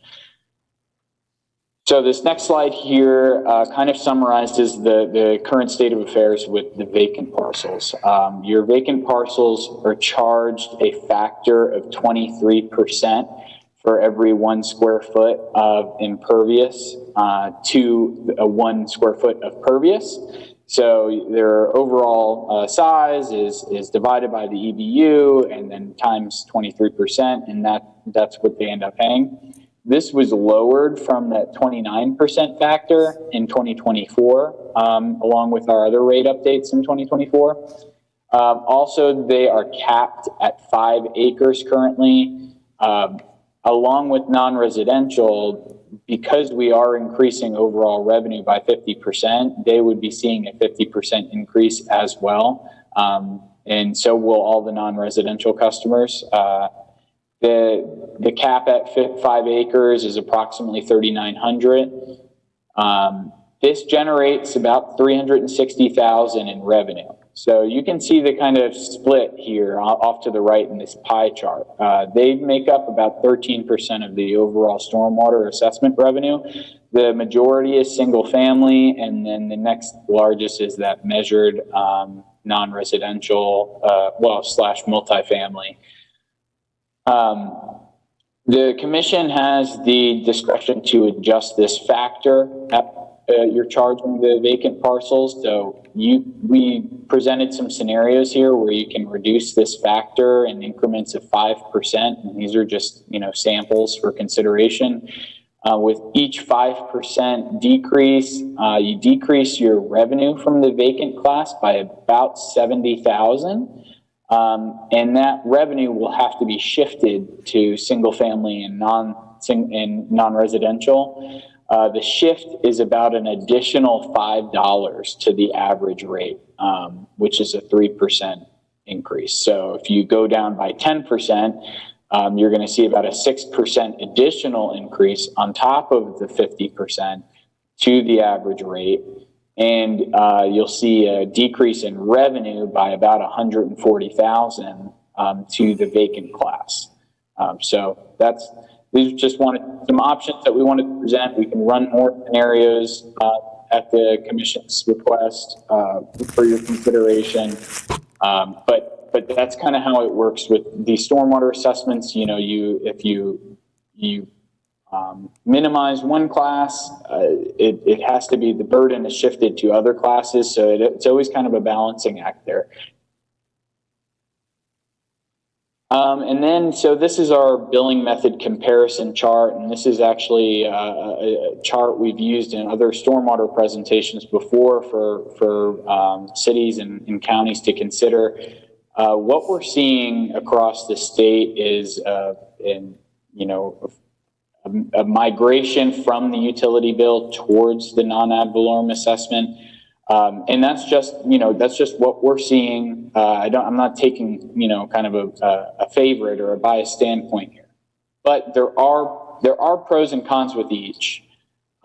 So this next slide here kind of summarizes the current state of affairs with the vacant parcels. Your vacant parcels are charged a factor of 23% for every 1 square foot of impervious to 1 square foot of pervious. So their overall size is divided by the EBU and then times 23%, and that's what they end up paying. This was lowered from that 29% factor in 2024, along with our other rate updates in 2024. Also, they are capped at 5 acres currently. Along with non-residential, because we are increasing overall revenue by 50%, they would be seeing a 50% increase as well. And so will all the non-residential customers. The cap at 5 acres is approximately $3,900. This generates about $360,000 in revenue. So you can see the kind of split here off to the right in this pie chart. They make up about 13% of the overall stormwater assessment revenue. The majority is single family, and then the next largest is that measured non-residential, slash multifamily. The commission has the discretion to adjust this factor at you're charging the vacant parcels. So we presented some scenarios here where you can reduce this factor in increments of 5%. And these are just, samples for consideration. With each 5% decrease, you decrease your revenue from the vacant class by about $70,000. And that revenue will have to be shifted to single family and non-residential. The shift is about an additional $5 to the average rate, which is a 3% increase. So if you go down by 10%, you're going to see about a 6% additional increase on top of the 50% to the average rate. And you'll see a decrease in revenue by about $140,000 to the vacant class. So these just some options that we wanted to present. We can run more scenarios at the commission's request for your consideration. But that's kind of how it works with the stormwater assessments. You know, if you minimize one class, it has to be, the burden is shifted to other classes. So it's always kind of a balancing act there. And then, so this is our billing method comparison chart, and this is actually a chart we've used in other stormwater presentations before for cities and counties to consider. What we're seeing across the state is, a migration from the utility bill towards the non-ad valorem assessment. And that's just what we're seeing. I'm not taking, kind of a favorite or a biased standpoint here, but there are pros and cons with each.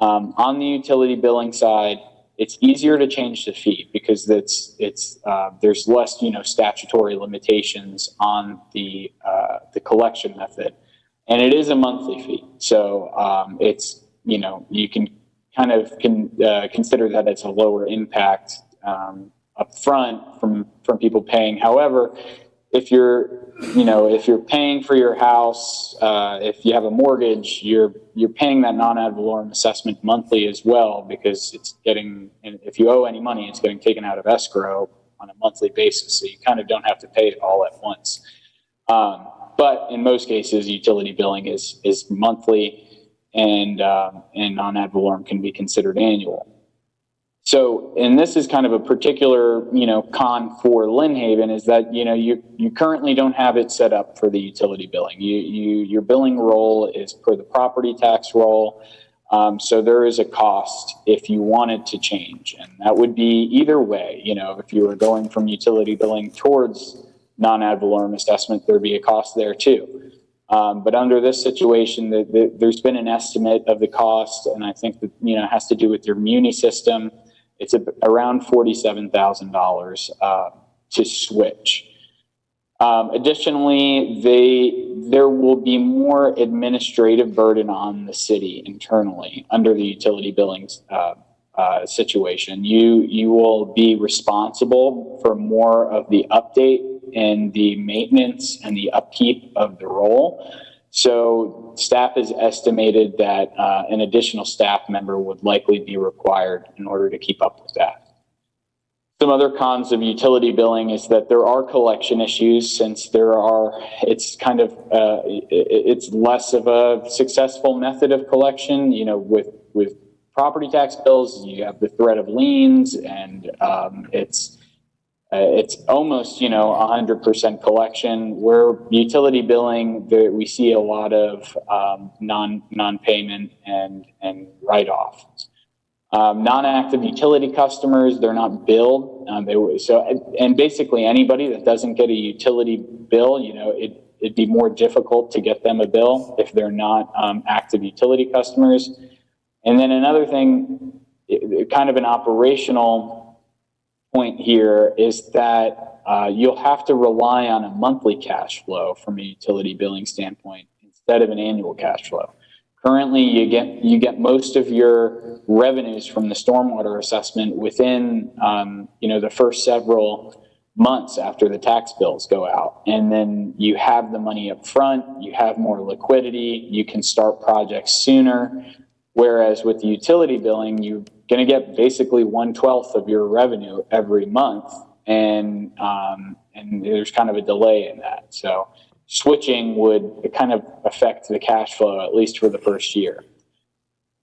On the utility billing side, it's easier to change the fee because there's less, statutory limitations on the collection method, and it is a monthly fee. So it's, you can kind of consider that it's a lower impact up front from people paying. However, if you're paying for your house, if you have a mortgage, you're paying that non-ad valorem assessment monthly as well, because if you owe any money, it's getting taken out of escrow on a monthly basis. So you kind of don't have to pay it all at once. But in most cases, utility billing is monthly, and non-ad valorem can be considered annual. So, and this is kind of a particular, con for Lynn Haven, is that, you currently don't have it set up for the utility billing. Your billing roll is per the property tax roll. So there is a cost if you wanted to change, and that would be either way. If you were going from utility billing towards non-ad valorem assessment, there'd be a cost there too. But under this situation, there's been an estimate of the cost, and I think that, it has to do with your muni system. It's around $47,000 to switch. Additionally, there will be more administrative burden on the city internally under the utility billing situation. You will be responsible for more of the update and the maintenance and the upkeep of the roll. So staff has estimated that an additional staff member would likely be required in order to keep up with that. Some other cons of utility billing is that there are collection issues, since it's kind of, it's less of a successful method of collection. With property tax bills, you have the threat of liens, and it's almost, 100% collection. Where utility billing, we see a lot of non-payment and write-off. Non-active utility customers, they're not billed. And basically anybody that doesn't get a utility bill, it'd be more difficult to get them a bill if they're not active utility customers. And then another thing, kind of an operational point here, is that you'll have to rely on a monthly cash flow from a utility billing standpoint instead of an annual cash flow. Currently, you get most of your revenues from the stormwater assessment within the first several months after the tax bills go out, and then you have the money up front. You have more liquidity. You can start projects sooner. Whereas with the utility billing, you're going to get basically 1/12 of your revenue every month, and there's kind of a delay in that. So switching would kind of affect the cash flow, at least for the first year.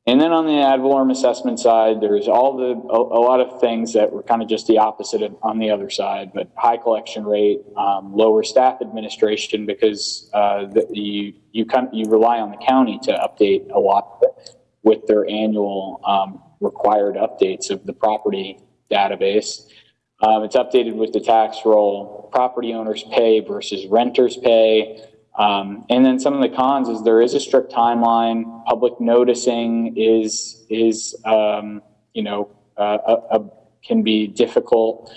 And then on the ad valorem assessment side, there's a lot of things that were kind of just the opposite on the other side, but high collection rate, lower staff administration because you rely on the county to update a lot with their annual required updates of the property database. It's updated with the tax roll, property owners pay versus renters pay. And then some of the cons is there is a strict timeline. Public noticing can be difficult,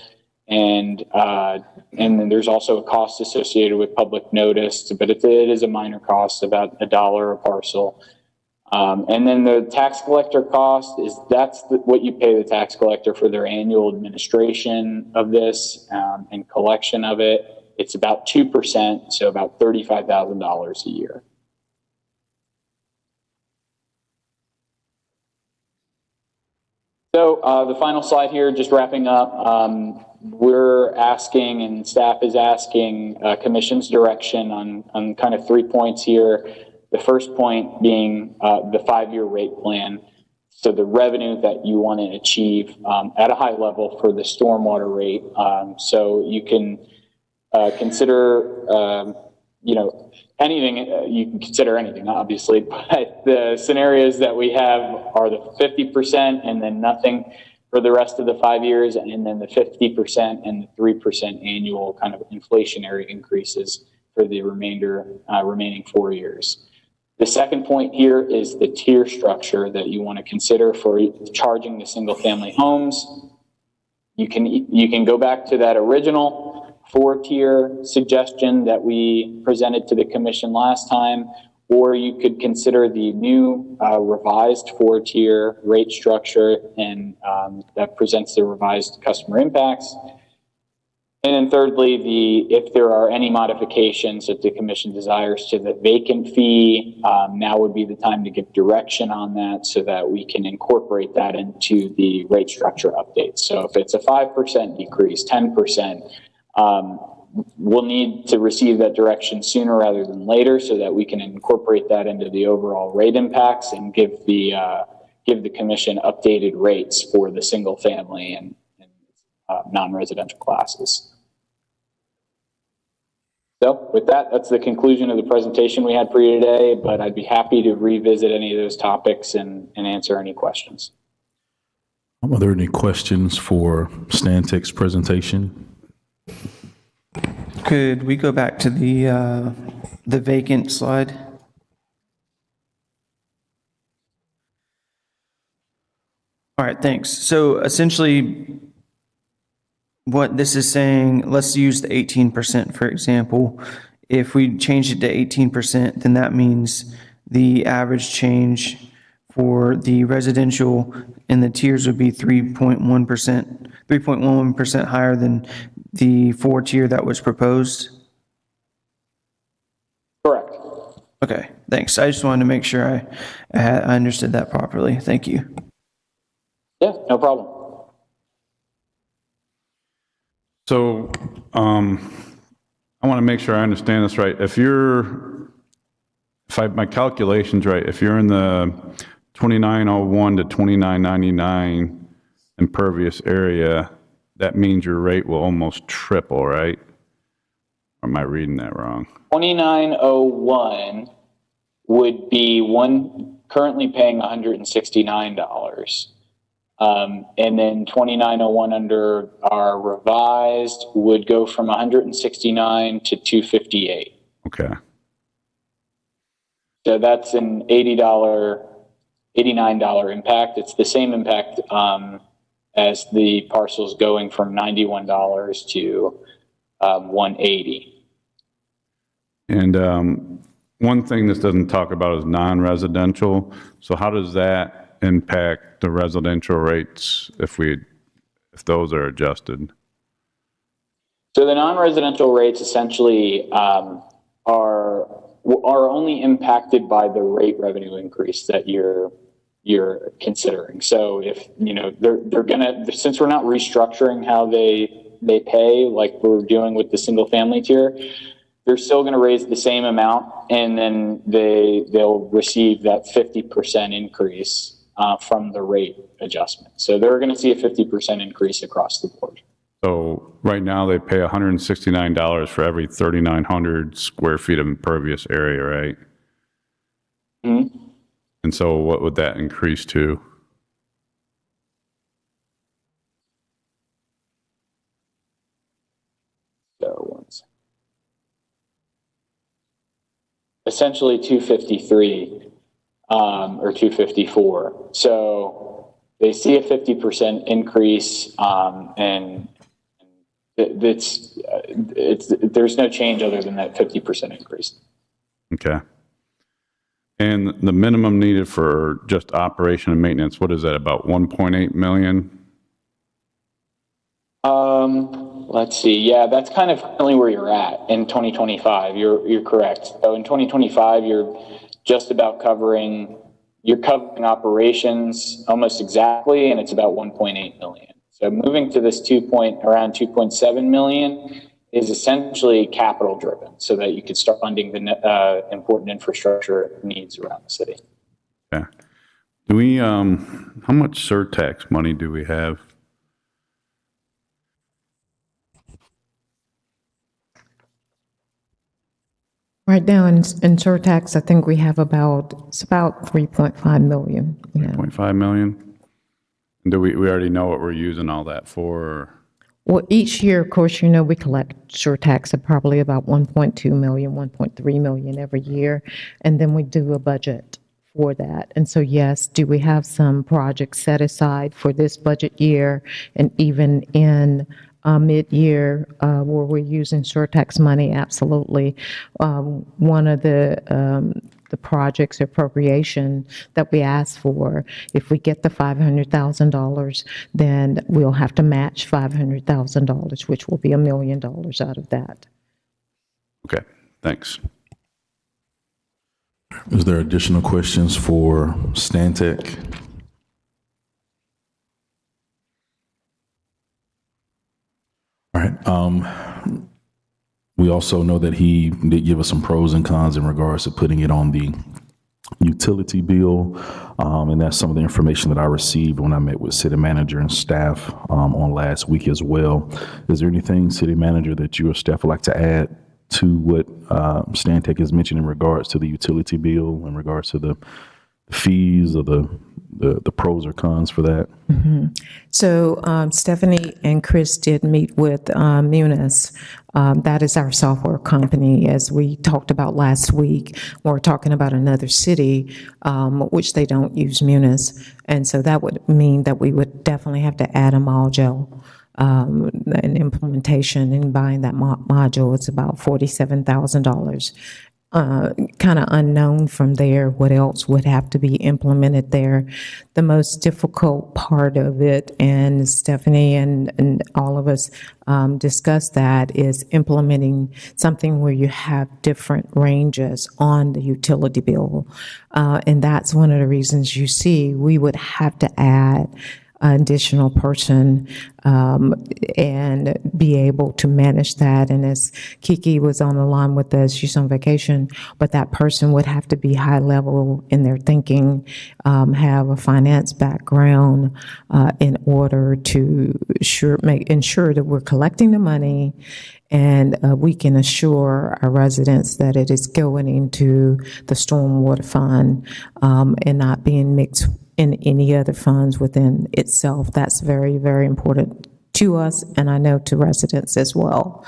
and then there's also a cost associated with public notice, but it is a minor cost, about $1 a parcel. And then the tax collector cost that's what you pay the tax collector for their annual administration of this and collection of it. It's about 2%, so about $35,000 a year. So the final slide here, just wrapping up, we're asking and staff is asking Commission's direction on kind of 3 points here. The first point being the 5-year rate plan. So the revenue that you want to achieve at a high level for the stormwater rate. So you can consider, anything, you can consider anything, obviously, but the scenarios that we have are the 50% and then nothing for the rest of the 5 years, and then the 50% and the 3% annual kind of inflationary increases for the remaining 4 years. The second point here is the tier structure that you want to consider for charging the single family homes. You can go back to that original 4-tier suggestion that we presented to the Commission last time, or you could consider the new revised 4-tier rate structure, and that presents the revised customer impacts. And then thirdly, if there are any modifications that the Commission desires to the vacant fee, now would be the time to give direction on that so that we can incorporate that into the rate structure updates. So if it's a 5% decrease, 10%, we'll need to receive that direction sooner rather than later so that we can incorporate that into the overall rate impacts and give the Commission updated rates for the single family and non-residential classes. So with that, that's the conclusion of the presentation we had for you today, but I'd be happy to revisit any of those topics and answer any questions. Are there any questions for Stantec's presentation? Could we go back to the vacant slide? All right, thanks. So essentially, what this is saying, let's use the 18%, for example. If we change it to 18%, then that means the average change for the residential in the tiers would be 3.11% higher than the 4-tier that was proposed? Correct. Okay, thanks. I just wanted to make sure I understood that properly. Thank you. Yeah, no problem. So I want to make sure I understand this right. If my calculation's right, if you're in the 2901 to 2999 impervious area, that means your rate will almost triple, right? Or am I reading that wrong? 2901 would be currently paying $169. And then 2901 under our revised would go from 169 to 258. Okay. So that's an $89 impact. It's the same impact as the parcels going from $91 to $180. And one thing this doesn't talk about is non-residential. So how does that impact the residential rates if those are adjusted? So the non-residential rates essentially are only impacted by the rate revenue increase that you're considering. So if they're gonna, since we're not restructuring how they pay like we're doing with the single family tier, they're still going to raise the same amount, and then they'll receive that 50% increase from the rate adjustment. So they're going to see a 50% increase across the board. So right now they pay $169 for every 3,900 square feet of impervious area, right? Mm-hmm. And so what would that increase to? So essentially 253 or 254. So they see a 50% increase, and there's no change other than that 50% increase. Okay. And the minimum needed for just operation and maintenance, what is that, about 1.8 million? Let's see. Yeah, that's kind of currently where you're at in 2025. You're correct. So in 2025, you're covering operations almost exactly, and it's about 1.8 million. So moving to this around 2.7 million is essentially capital driven, so that you could start funding the important infrastructure needs around the city. Okay. Do we, how much surtax money do we have? Right now in surtax, I think we have it's about 3.5 million. Yeah. 0.5 million? And do we already know what we're using all that for? Or? Well, each year, of course, we collect surtax of probably about 1.2 million, 1.3 million every year. And then we do a budget for that. And so, yes, do we have some projects set aside for this budget year and even in mid-year where we're using surtax money? Absolutely. One of the projects appropriation that we asked for, if we get the $500,000, then we'll have to match $500,000, which will be $1 million out of that. Okay, thanks. Is there additional questions for Stantec? All right. We also know that he did give us some pros and cons in regards to putting it on the utility bill. And that's some of the information that I received when I met with city manager and staff on last week as well. Is there anything, city manager, that you or staff would like to add to what Stantec has mentioned in regards to the utility bill, in regards to the fees or the pros or cons for that? Mm-hmm. So Stephanie and Chris did meet with Munis. That is our software company, as we talked about last week. We're talking about another city, which they don't use Munis. And so that would mean that we would definitely have to add a module. An implementation and buying that module, it's about $47,000. Kind of unknown from there what else would have to be implemented there. The most difficult part of it, and Stephanie and all of us discussed that, is implementing something where you have different ranges on the utility bill. And that's one of the reasons you see we would have to add additional person and be able to manage that. And as Kiki was on the line with us, she's on vacation, but that person would have to be high level in their thinking, have a finance background in order to ensure that we're collecting the money and we can assure our residents that it is going into the stormwater fund and not being mixed in any other funds within itself. That's very, very important to us, and I know to residents as well.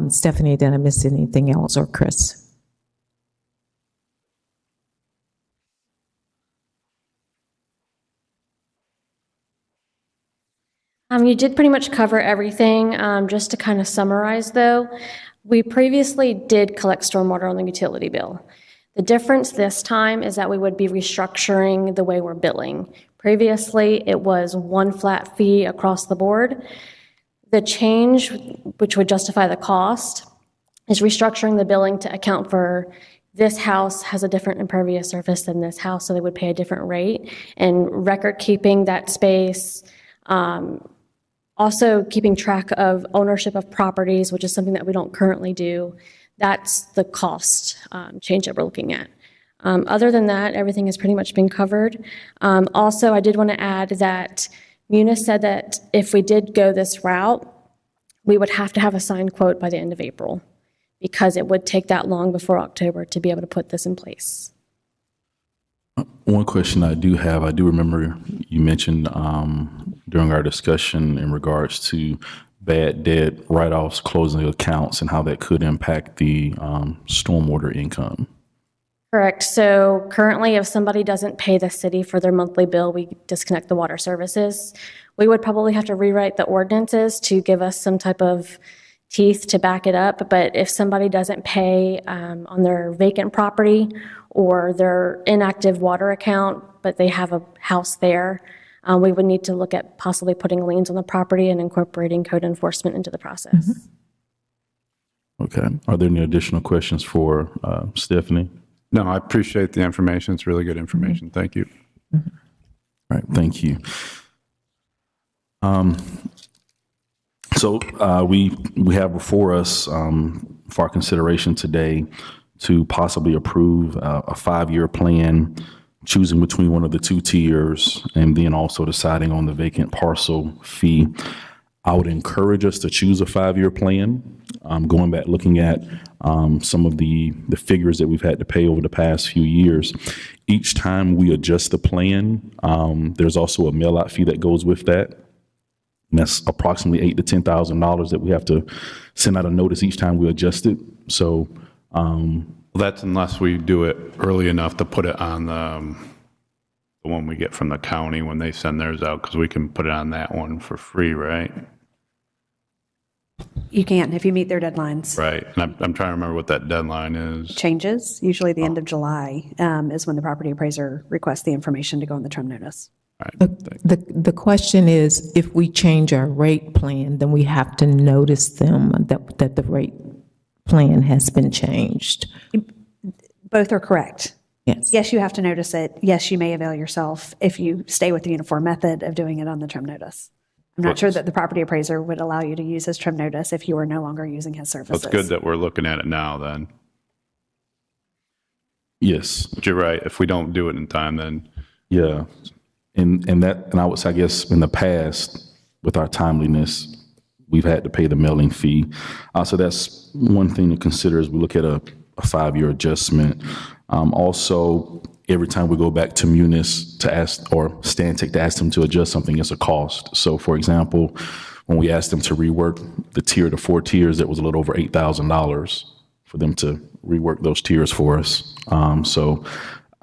Stephanie, did I miss anything else, or Chris? You did pretty much cover everything. Just to kind of summarize, though, we previously did collect stormwater on the utility bill. The difference this time is that we would be restructuring the way we're billing. Previously, it was one flat fee across the board. The change, which would justify the cost, is restructuring the billing to account for this house has a different impervious surface than this house, so they would pay a different rate, and record keeping that space. Also keeping track of ownership of properties, which is something that we don't currently do. That's the cost change that we're looking at. Other than that, everything has pretty much been covered. Also, I did want to add that Munis said that if we did go this route, we would have to have a signed quote by the end of April, because it would take that long before October to be able to put this in place. One question I do have, I do remember you mentioned during our discussion in regards to bad debt write-offs, closing accounts, and how that could impact the stormwater income. Correct. So currently, if somebody doesn't pay the city for their monthly bill, we disconnect the water services. We would probably have to rewrite the ordinances to give us some type of teeth to back it up. But if somebody doesn't pay on their vacant property or their inactive water account, but they have a house there, we would need to look at possibly putting liens on the property and incorporating code enforcement into the process. Okay. Are there any additional questions for Stephanie? No, I appreciate the information. It's really good information. Thank you. All right. Thank you. So we have before us for our consideration today to possibly approve a 5-year plan, choosing between one of the 2 tiers, and then also deciding on the vacant parcel fee. I would encourage us to choose a 5-year plan. Going back, looking at some of the figures that we've had to pay over the past few years, each time we adjust the plan, there's also a mail-out fee that goes with that. And that's approximately $8,000 to $10,000 that we have to send out a notice each time we adjust it. So That's unless we do it early enough to put it on the one we get from the county when they send theirs out, because we can put it on that one for free, right? You can if you meet their deadlines. Right. And I'm trying to remember what that deadline is. Changes, usually the end of July is when the property appraiser requests the information to go on the trim notice. The question is, if we change our rate plan, then we have to notice them that the rate plan has been changed. Both are correct. Yes. Yes, you have to notice it. Yes, you may avail yourself if you stay with the uniform method of doing it on the trim notice. I'm not sure that the property appraiser would allow you to use his trim notice if you were no longer using his services. That's good that we're looking at it now then. yes, But you're right. If we don't do it in time, then yeah. And I would say, I guess, in the past, with our timeliness, we've had to pay the mailing fee. So that's one thing to consider as we look at a 5-year adjustment. Also, every time we go back to Munis to ask, or Stantec to ask them to adjust something, it's a cost. So for example, when we asked them to rework the tier to 4 tiers, it was a little over $8,000 for them to rework those tiers for us. So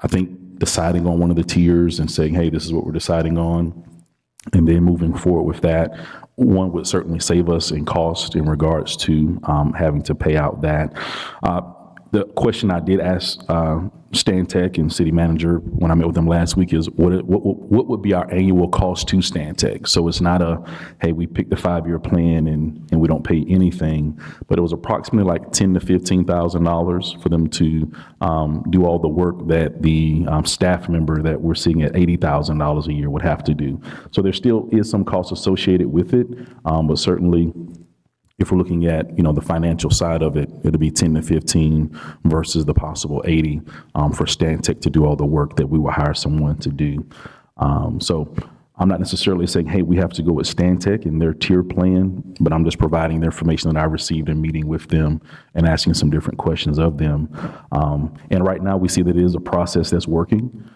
I think deciding on one of the tiers and saying, hey, this is what we're deciding on, and then moving forward with that, one would certainly save us in cost in regards to having to pay out that. The question I did ask Stantec and City Manager when I met with them last week is what would be our annual cost to Stantec? So it's not a, hey, we picked the 5-year plan and we don't pay anything, but it was approximately like $10,000 to $15,000 for them to do all the work that the staff member that we're seeing at $80,000 a year would have to do. So there still is some cost associated with it, but certainly, if we're looking at, the financial side of it, it'll be 10 to 15 versus the possible 80 for Stantec to do all the work that we will hire someone to do. So I'm not necessarily saying, hey, we have to go with Stantec and their tier plan, but I'm just providing the information that I received in meeting with them and asking some different questions of them. And right now we see that it is a process that's working.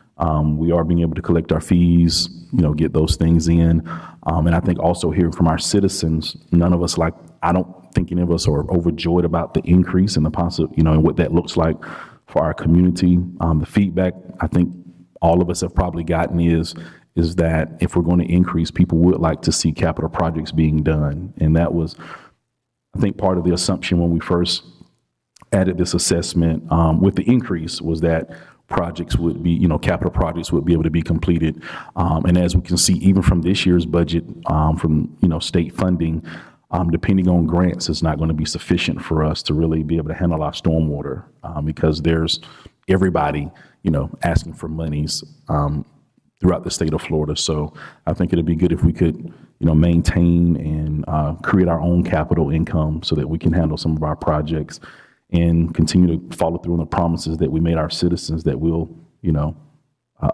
We are being able to collect our fees, get those things in. And I think also hearing from our citizens, none of us I don't think any of us are overjoyed about the increase and the possible, and what that looks like for our community. The feedback I think all of us have probably gotten is that if we're going to increase, people would like to see capital projects being done. And that was, I think, part of the assumption when we first added this assessment with the increase was that projects would be, capital projects would be able to be completed. And as we can see, even from this year's budget, from, state funding, depending on grants, it's not going to be sufficient for us to really be able to handle our stormwater because there's everybody, asking for monies throughout the state of Florida. So I think it'd be good if we could, maintain and create our own capital income so that we can handle some of our projects. and continue to follow through on the promises that we made our citizens that we'll,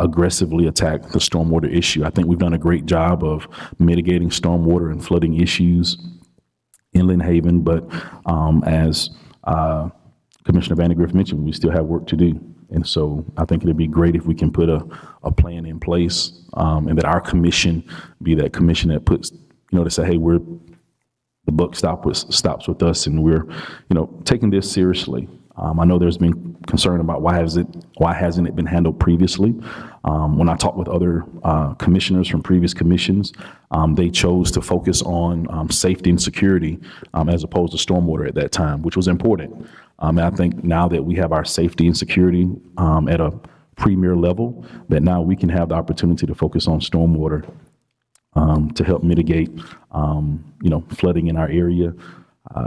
aggressively attack the stormwater issue. I think we've done a great job of mitigating stormwater and flooding issues in Lynn Haven, but as Commissioner Vandegrift mentioned, we still have work to do. And so I think it'd be great if we can put a plan in place, and that our commission be that commission that puts, to say, hey, the buck stops with us, and we're, taking this seriously. I know there's been concern about why hasn't it been handled previously. When I talked with other commissioners from previous commissions, they chose to focus on safety and security as opposed to stormwater at that time, which was important. And I think now that we have our safety and security at a premier level, that now we can have the opportunity to focus on stormwater to help mitigate, flooding in our area.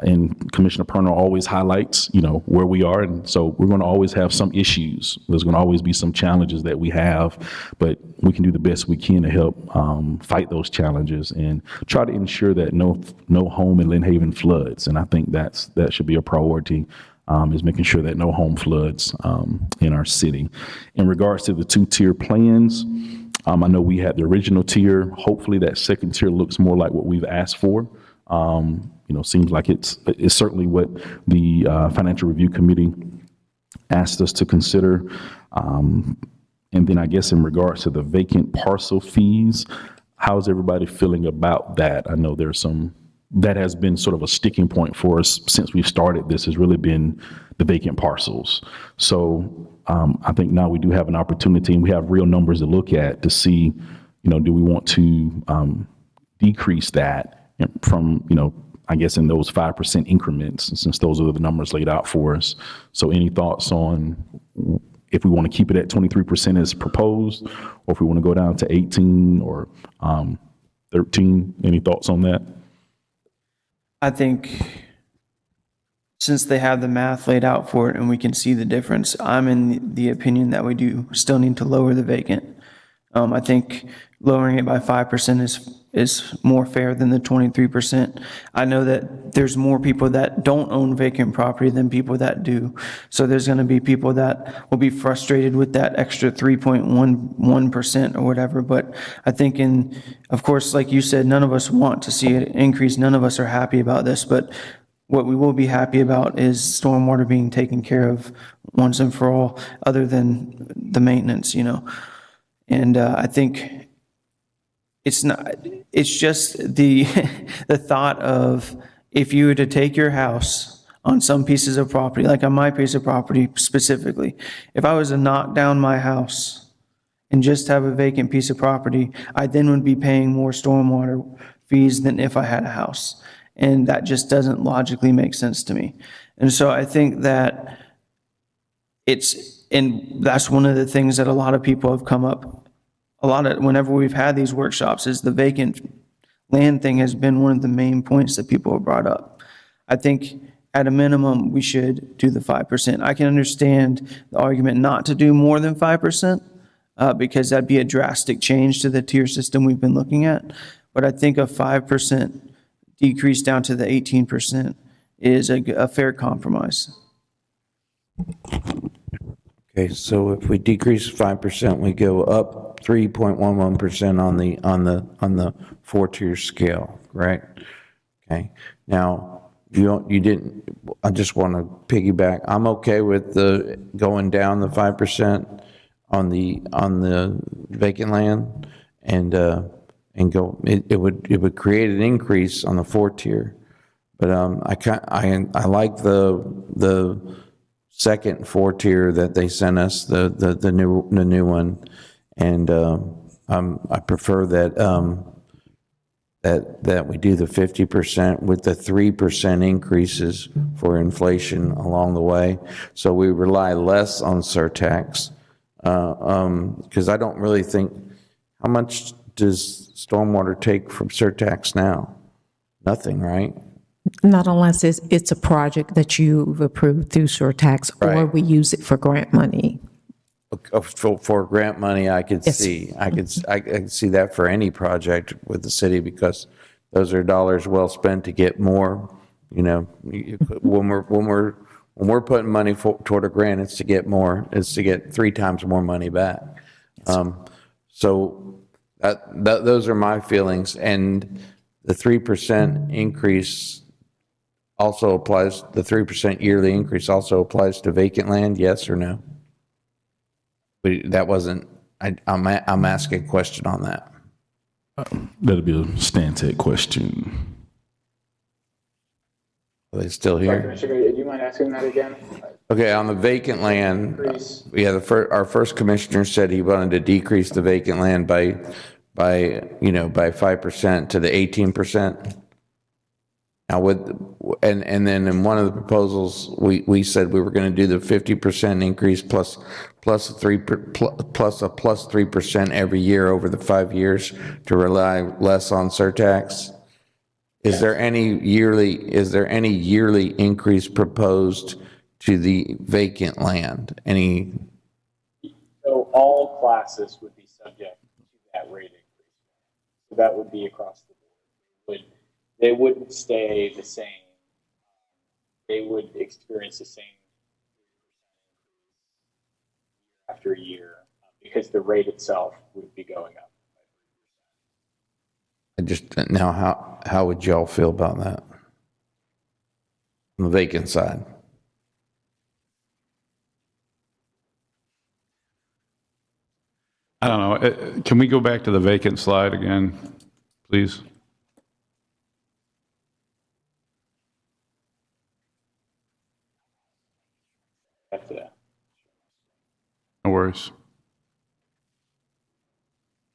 And Commissioner Perner always highlights, where we are. And so we're going to always have some issues. There's going to always be some challenges that we have, but we can do the best we can to help fight those challenges and try to ensure that no home in Lynn Haven floods. And I think that should be a priority, is making sure that no home floods in our city. In regards to the 2-tier plans, I know we had the original tier. Hopefully that second tier looks more like what we've asked for. Seems like it's certainly what the Financial Review Committee asked us to consider. And then I guess in regards to the vacant parcel fees, how's everybody feeling about that? I know that has been sort of a sticking point for us since we've started. This has really been the vacant parcels. So I think now we do have an opportunity, and we have real numbers to look at to see, do we want to decrease that from, I guess in those 5% increments, since those are the numbers laid out for us. So any thoughts on if we want to keep it at 23% as proposed, or if we want to go down to 18 or 13? Any thoughts on that? I think since they have the math laid out for it and we can see the difference, I'm in the opinion that we do still need to lower the vacant. I think lowering it by 5% is more fair than the 23%. I know that there's more people that don't own vacant property than people that do. So there's going to be people that will be frustrated with that extra 3.11% or whatever. But I think of course, like you said, none of us want to see it increase. None of us are happy about this. But what we will be happy about is stormwater being taken care of once and for all, other than the maintenance, And I think it's just the thought of, if you were to take your house on some pieces of property, like on my piece of property specifically, if I was to knock down my house and just have a vacant piece of property, I then would be paying more stormwater fees than if I had a house. And that just doesn't logically make sense to me. And so I think that and that's one of the things that a lot of people have come up whenever we've had these workshops, is the vacant land thing has been one of the main points that people have brought up. I think at a minimum, we should do the 5%. I can understand the argument not to do more than 5%, because that'd be a drastic change to the tier system we've been looking at. But I think a 5% decrease down to the 18% is a fair compromise. Okay, so if we decrease 5%, we go up 3.11% on the 4-tier scale, right? Okay. Now, you didn't. I just want to piggyback. I'm okay with the going down the 5% on the vacant land, and go. It would create an increase on the 4-tier, but I like the second 4-tier that they sent us, the new one, and I prefer that we do the 50% with the 3% increases for inflation along the way, so we rely less on surtax, because I don't really think, how much does stormwater take from surtax now? Nothing, right? Not unless it's a project that you've approved through surtax, or we use it for grant money. For grant money, I could see. I could see that for any project with the city, because those are dollars well spent to get more. When when we're putting money toward a grant, it's to get 3 times more money back. So those are my feelings. And the 3% increase also applies, the 3% yearly increase also applies to vacant land, yes or no? That wasn't, I'm asking a question on that. That'll be a Stantec question. Are they still here? Commissioner, do you mind asking that again? Okay, on the vacant land, our first commissioner said he wanted to decrease the vacant land by 5% to the 18%. Now and then in one of the proposals, we said we were going to do the 50% increase plus a 3% every year over the 5 years to rely less on surtax. Is there any yearly increase proposed to the vacant land? So all classes would be subject to that rate increase. So that would be across the board. They wouldn't stay the same. They would experience the same after a year because the rate itself would be going up. Now, how would y'all feel about that on the vacant side? I don't know. Can we go back to the vacant slide again, please? No worries.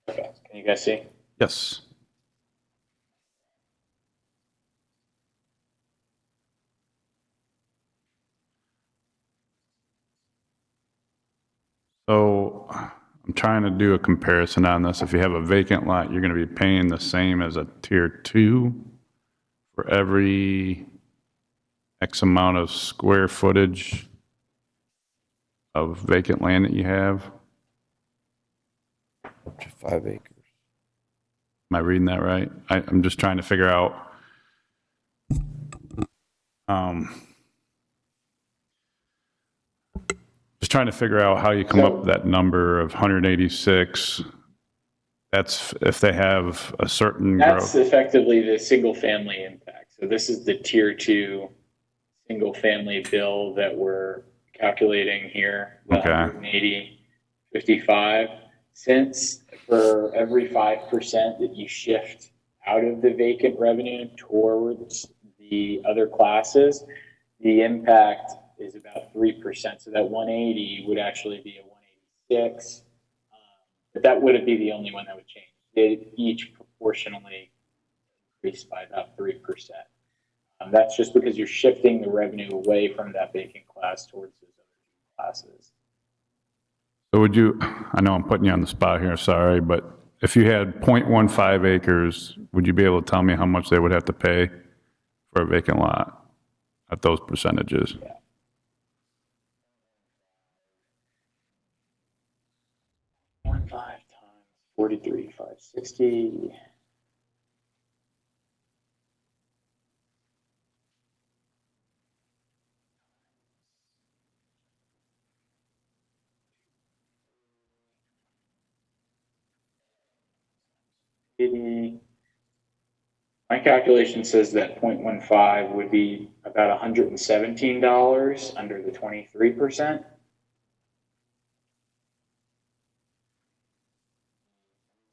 Okay, can you guys see? Yes. So I'm trying to do a comparison on this. If you have a vacant lot, you're going to be paying the same as a tier 2 for every X amount of square footage of vacant land that you have. Up to 5 acres. Am I reading that right? I'm just trying to figure out. Just trying to figure out how you come up with that number of 186. That's if they have a certain That's growth. effectively the single family impact. So this is the tier 2 single family bill that we're calculating here. The Okay. 180, 55 cents for every 5% that you shift out of the vacant revenue towards the other classes, the impact is about 3%. So that 180 would actually be a 186. But that wouldn't be the only one that would change. They each proportionally increase by about 3%. That's just because you're shifting the revenue away from that vacant class towards those other classes. So would you, I know I'm putting you on the spot here, sorry, but if you had 0.15 acres, would you be able to tell me how much they would have to pay for a vacant lot at those percentages? Yeah. 0.15 times 43,560. My calculation says that 0.15 would be about $117 under the 23%.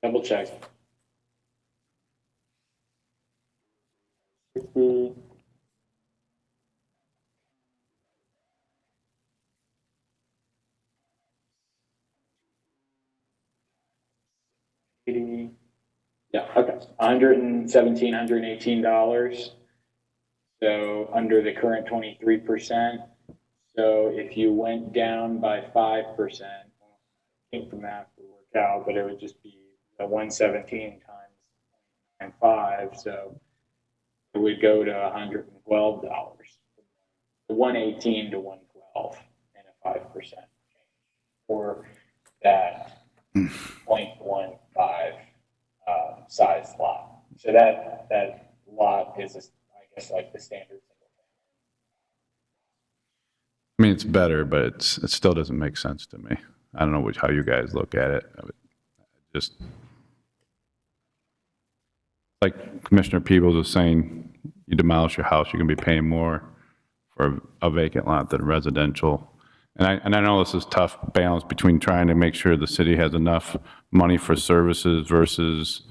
Double check. 50. Yeah, okay. $117, $118. So under the current 23%. So if you went down by 5%, I think the math would work out, but it would just be 117 times 0.95. So it would go to $112. 118 to 112 and a 5% change for that 0.15 size lot. So that lot is, I guess, like the standard single I mean, it's better, but it still doesn't make sense to me. I don't know how you guys look at it. Just like Commissioner Peebles was saying, you demolish your house, you're going to be paying more for a vacant lot than residential. And I know this is tough balance between trying to make sure the city has enough money for services versus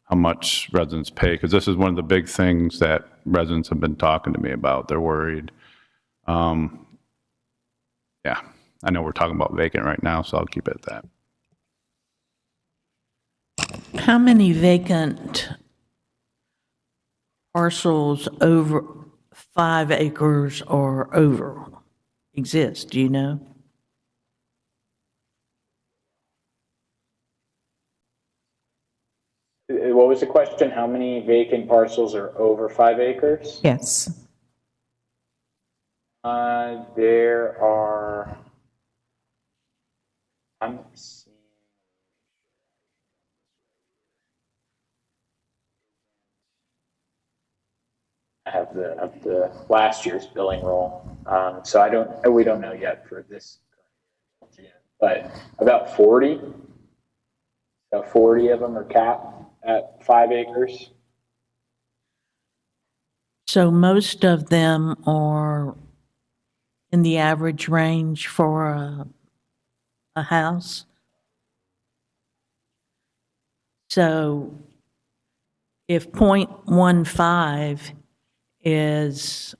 how much residents pay, because this is one of the big things that residents have been talking to me about. They're worried. Yeah, I know we're talking about vacant right now, so I'll keep it at that. How many vacant parcels over 5 acres or over exist? Do you know? What was the question? How many vacant parcels are over 5 acres? Yes. There are, I'm seeing, I have the last year's billing roll. So we don't know yet for this, but about 40 of them are capped at 5 acres. So most of them are in the average range for a house. So if 0.15 is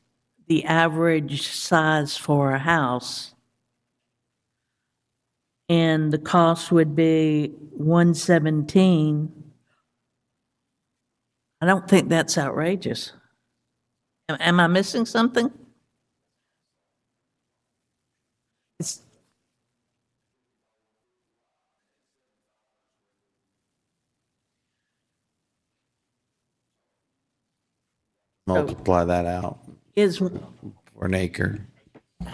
the average size for a house, and the cost would be $117, I don't think that's outrageous. Am I missing something? It's, Multiply that out is for an acre.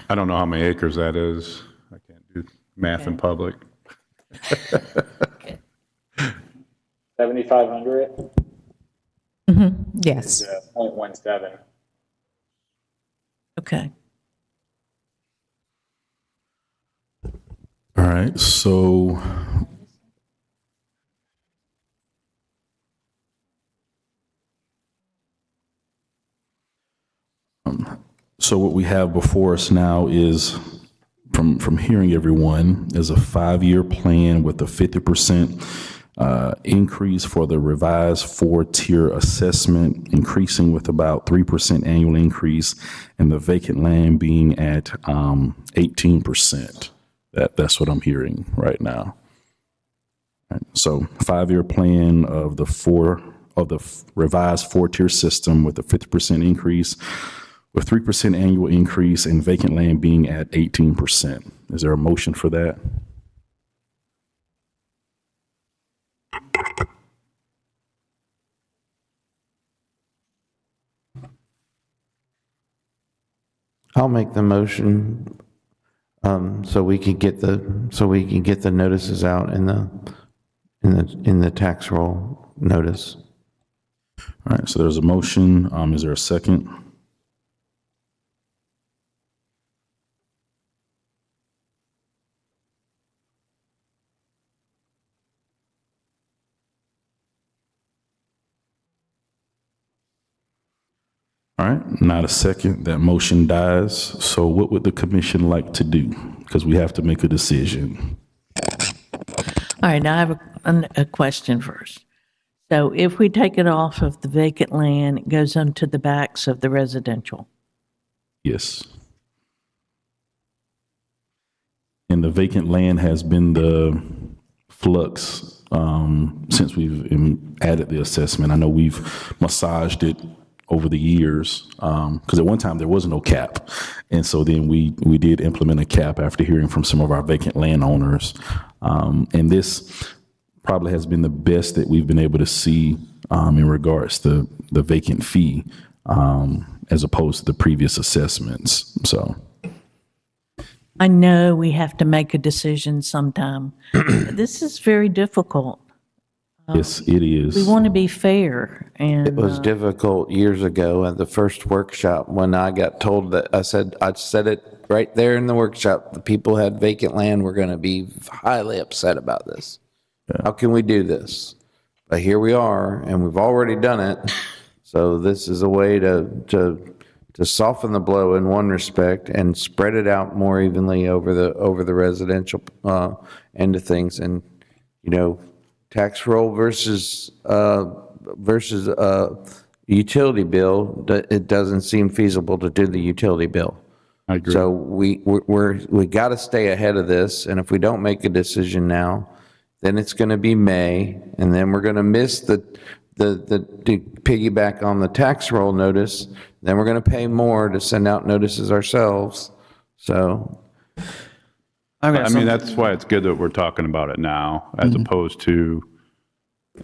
I don't know how many acres that is. I can't do math in public. 7,500 Yes. is 0.17. okay. All right, so what we have before us now is, from hearing everyone, is a 5-year plan with a 50% increase for the revised 4-tier assessment, increasing with about 3% annual increase, and the vacant land being at 18%. That's what I'm hearing right now. Right, so 5-year plan of the revised 4-tier system with a 50% increase, with 3% annual increase, and vacant land being at 18%. Is there a motion for that? I'll make the motion, so we can get the notices out in the tax roll notice. All right, so there's a motion. Is there a second? All right, not a second. That motion dies. So what would the commission like to do? Because we have to make a decision. All right, now I have a question first. So if we take it off of the vacant land, it goes onto the backs of the residential. Yes. And the vacant land has been the flux since we've added the assessment. I know we've massaged it over the years, because at one time there was no cap. And so then we did implement a cap after hearing from some of our vacant landowners. And this probably has been the best that we've been able to see in regards to the vacant fee, as opposed to the previous assessments. So I know we have to make a decision sometime. This is very difficult. yes, it is. We want to be fair, and It was difficult years ago at the first workshop when I got told that, I said it right there in the workshop, the people had vacant land, were going to be highly upset about this. How can we do this? But here we are, and we've already done it. So this is a way to soften the blow in one respect and spread it out more evenly over the residential end of things. And, you know, tax roll versus utility bill, it doesn't seem feasible to do the utility bill. I agree. So we got to stay ahead of this, and if we don't make a decision now, then it's going to be May, and then we're going to miss the piggyback on the tax roll notice. Then we're going to pay more to send out notices ourselves. So, I mean, that's why it's good that we're talking about it now, as opposed to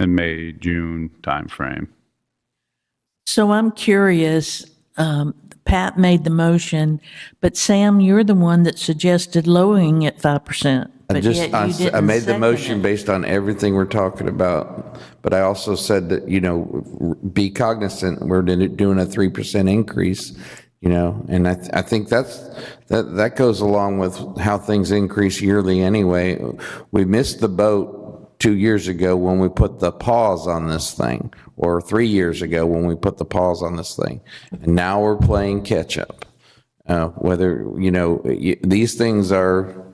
in May, June timeframe. So I'm curious, Pat made the motion, but Sam, you're the one that suggested lowering it 5%. But yet you didn't I made the second motion it. based on everything we're talking about, but I also said that, you know, be cognizant, we're doing a 3% increase, you know, and I think that goes along with how things increase yearly anyway. We missed the boat 2 years ago when we put the pause on this thing, or 3 years ago when we put the pause on this thing, and now we're playing catch up. Whether, you know, these things are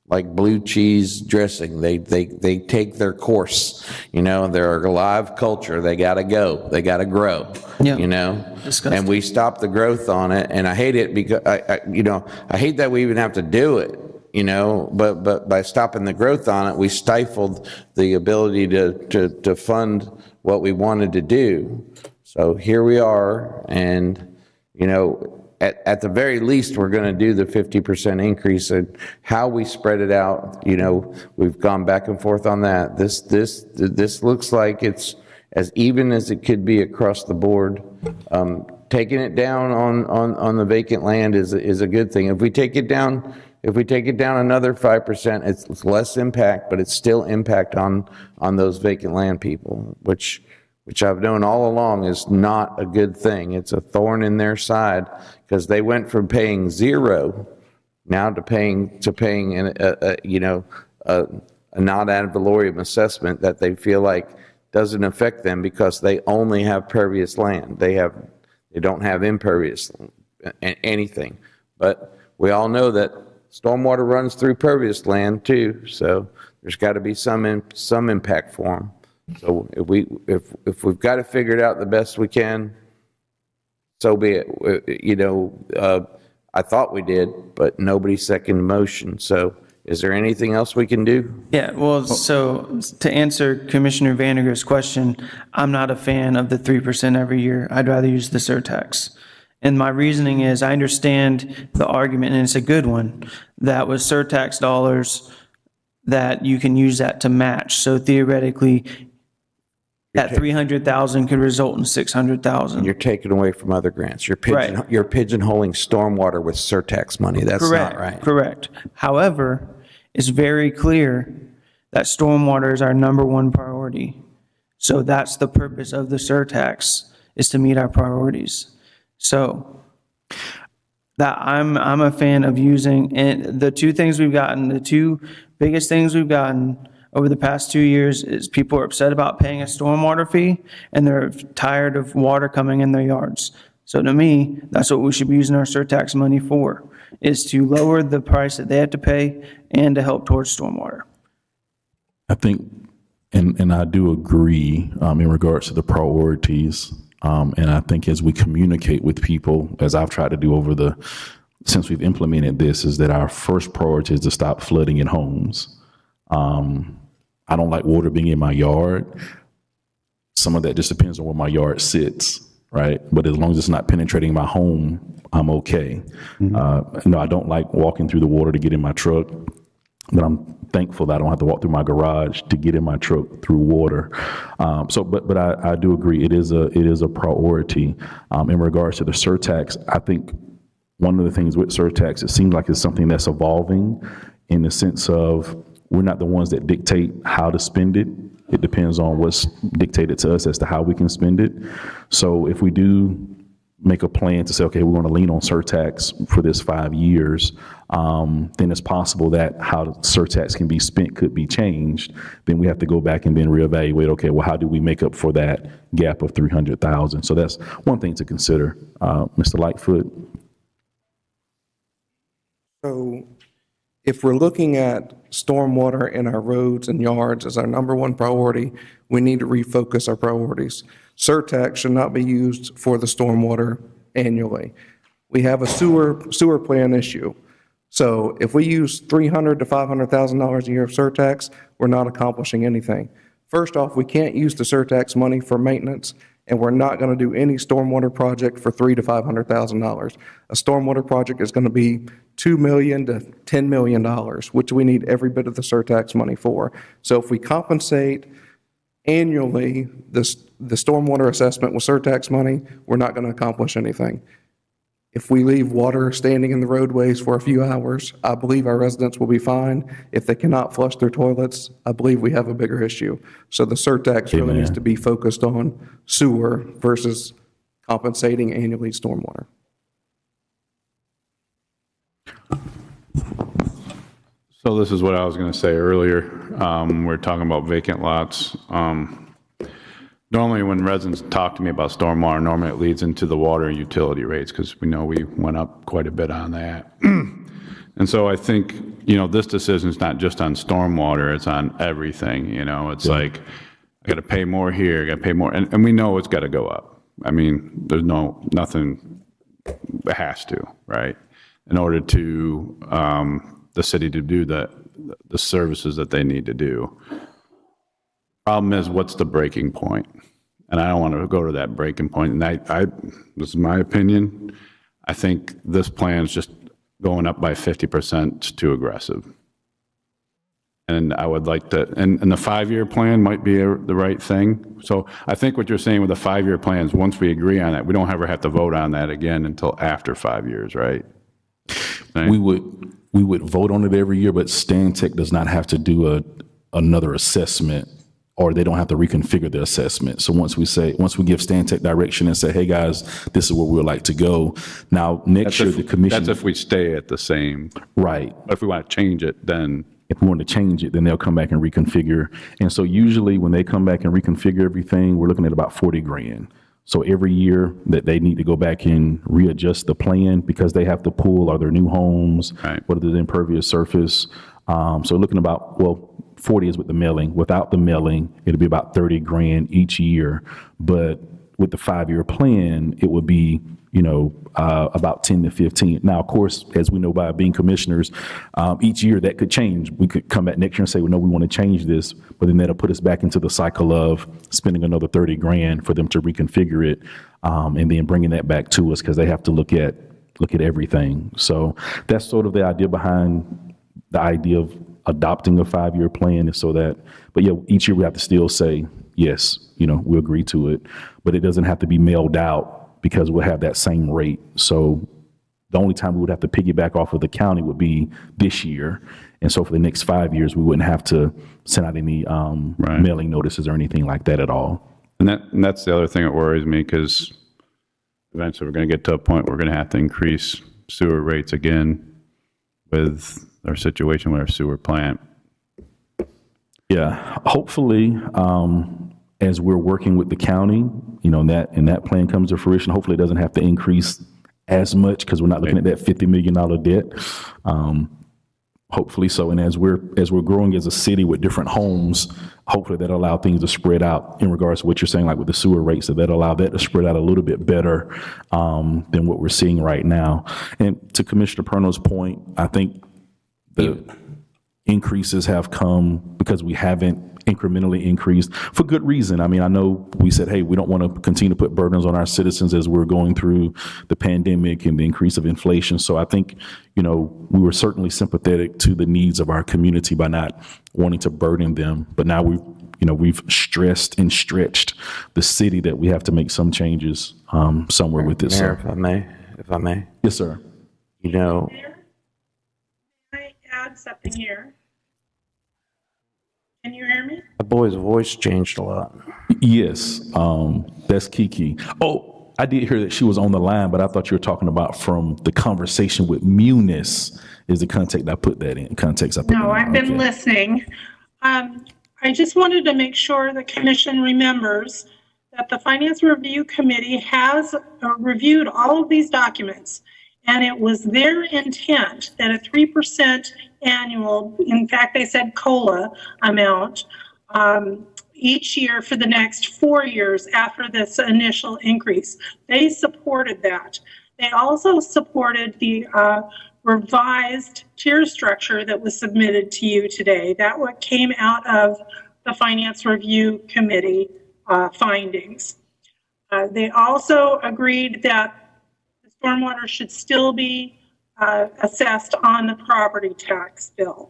like blue cheese dressing. They take their course, you know, they're a live culture. They got to go, they got to grow, you know, and we stop the growth on it. And I hate it because I hate that we even have to do it, you know, but by stopping the growth on it, we stifled the ability to fund what we wanted to do. So here we are, and, you know, at the very least, we're going to do the 50% increase. And how we spread it out, you know, we've gone back and forth on that. This looks like it's as even as it could be across the board. Taking it down on the vacant land is a good thing. If we take it down another 5%, it's less impact, but it's still impact on those vacant land people, which I've known all along is not a good thing. It's a thorn in their side, because they went from paying zero now to paying a non ad valorem assessment that they feel like doesn't affect them because they only have pervious land. They don't have impervious anything. But we all know that stormwater runs through pervious land too, so there's got to be some impact for them. So if we've got it figured out the best we can, so be it. You know, I thought we did, but nobody seconded the motion. So is there anything else we can do? Yeah, well, so to answer Commissioner Vandergrift's question, I'm not a fan of the 3% every year. I'd rather use the surtax. And my reasoning is, I understand the argument, and it's a good one, that with surtax dollars, that you can use that to match. So theoretically, that 300,000 could result in 600,000. You're taking away from other grants. You're pigeonholing stormwater with surtax money. That's not right. Correct. However, it's very clear that stormwater is our number one priority. So that's the purpose of the surtax, is to meet our priorities. So that I'm a fan of using, and the two things we've gotten, the two biggest things we've gotten over the past 2 years is people are upset about paying a stormwater fee, and they're tired of water coming in their yards. So to me, that's what we should be using our surtax money for, is to lower the price that they have to pay and to help towards stormwater. I think, and I do agree in regards to the priorities. And I think as we communicate with people, as I've tried to do since we've implemented this, is that our first priority is to stop flooding in homes. I don't like water being in my yard. Some of that just depends on where my yard sits, right? But as long as it's not penetrating my home, I'm okay. No, I don't like walking through the water to get in my truck, but I'm thankful that I don't have to walk through my garage to get in my truck through water. But I do agree, it is a priority. In regards to the surtax, I think one of the things with surtax, it seems like it's something that's evolving in the sense of we're not the ones that dictate how to spend it. It depends on what's dictated to us as to how we can spend it. So if we do make a plan to say, okay, we want to lean on surtax for this 5 years, then it's possible that how the surtax can be spent could be changed. Then we have to go back and then reevaluate, okay, well, how do we make up for that gap of 300,000? So that's one thing to consider. Mr. Lightfoot? So if we're looking at stormwater in our roads and yards as our number one priority, we need to refocus our priorities. Surtax should not be used for the stormwater annually. We have a sewer plan issue. So if we use $300,000 to $500,000 a year of surtax, we're not accomplishing anything. First off, we can't use the surtax money for maintenance, and we're not going to do any stormwater project for $300,000 to $500,000. A stormwater project is going to be $2 million to $10 million, which we need every bit of the surtax money for. So if we compensate annually the stormwater assessment with surtax money, we're not going to accomplish anything. If we leave water standing in the roadways for a few hours, I believe our residents will be fine. If they cannot flush their toilets, I believe we have a bigger issue. So the surtax really needs to be focused on sewer versus compensating annually stormwater. So this is what I was going to say earlier. We're talking about vacant lots. Normally, when residents talk to me about stormwater, normally it leads into the water and utility rates, because we know we went up quite a bit on that. And so I think, this decision is not just on stormwater, it's on everything, It's like, I got to pay more here, I got to pay more, and we know it's got to go up. I mean, there's nothing, it has to, right? In order to, the city to do the services that they need to do. Problem is, what's the breaking point? And I don't want to go to that breaking point. And this is my opinion. I think this plan is just going up by 50% too aggressive. And I would like to, and the 5-year plan might be the right thing. So I think what you're saying with the 5-year plans, once we agree on that, we don't ever have to vote on that again until after 5 years, right? We would vote on it every year, but Stantec does not have to do another assessment, or they don't have to reconfigure the assessment. So once we give Stantec direction and say, hey guys, this is where we would like to go. Now, next year, the commission. That's if we stay at the same. Right. But if we want to change it, then. If we want to change it, then they'll come back and reconfigure. And so usually when they come back and reconfigure everything, we're looking at about 40 grand. So every year that they need to go back and readjust the plan, because they have to pull, are there new homes? Right. What is the impervious surface? So looking about, 40 is with the milling. Without the milling, it'll be about 30 grand each year. But with the 5-year plan, it would be, about 10 to 15. Now, of course, as we know by being commissioners, each year that could change. We could come back next year and say, well, no, we want to change this, but then that'll put us back into the cycle of spending another 30 grand for them to reconfigure it, and then bringing that back to us, because they have to look at everything. So that's sort of the idea behind the idea of adopting a 5-year plan, is so that, but yeah, each year we have to still say, yes, we agree to it, but it doesn't have to be mailed out, because we'll have that same rate. So the only time we would have to piggyback off of the county would be this year. And so for the next 5 years, we wouldn't have to send out any mailing notices or anything like that at all. And that's the other thing that worries me, because eventually we're going to get to a point where we're going to have to increase sewer rates again with our situation with our sewer plant. Yeah, hopefully, as we're working with the county, and that plan comes to fruition, hopefully it doesn't have to increase as much, because we're not looking at that $50 million debt. Hopefully so. And as we're growing as a city with different homes, hopefully that'll allow things to spread out in regards to what you're saying, like with the sewer rates, so that'll allow that to spread out a little bit better than what we're seeing right now. And to Commissioner Perno's point, I think the increases have come because we haven't incrementally increased for good reason. I mean, I know we said, hey, we don't want to continue to put burdens on our citizens as we're going through the pandemic and the increase of inflation. So I think, we were certainly sympathetic to the needs of our community by not wanting to burden them. But now we've stressed and stretched the city that we have to make some changes somewhere with this. Mayor, if I may. Yes, sir. Mayor, can I add something here? Can you hear me? The boy's voice changed a lot. Yes, that's Kiki. Oh, I did hear that she was on the line, but I thought you were talking about from the conversation with Munis is the context I put that in. No, I've been listening. I just wanted to make sure the commission remembers that the Finance Review Committee has reviewed all of these documents, and it was their intent that a 3% annual, in fact, they said COLA amount, each year for the next 4 years after this initial increase. They supported that. They also supported the revised tier structure that was submitted to you today. That what came out of the Finance Review Committee findings. They also agreed that the stormwater should still be assessed on the property tax bill.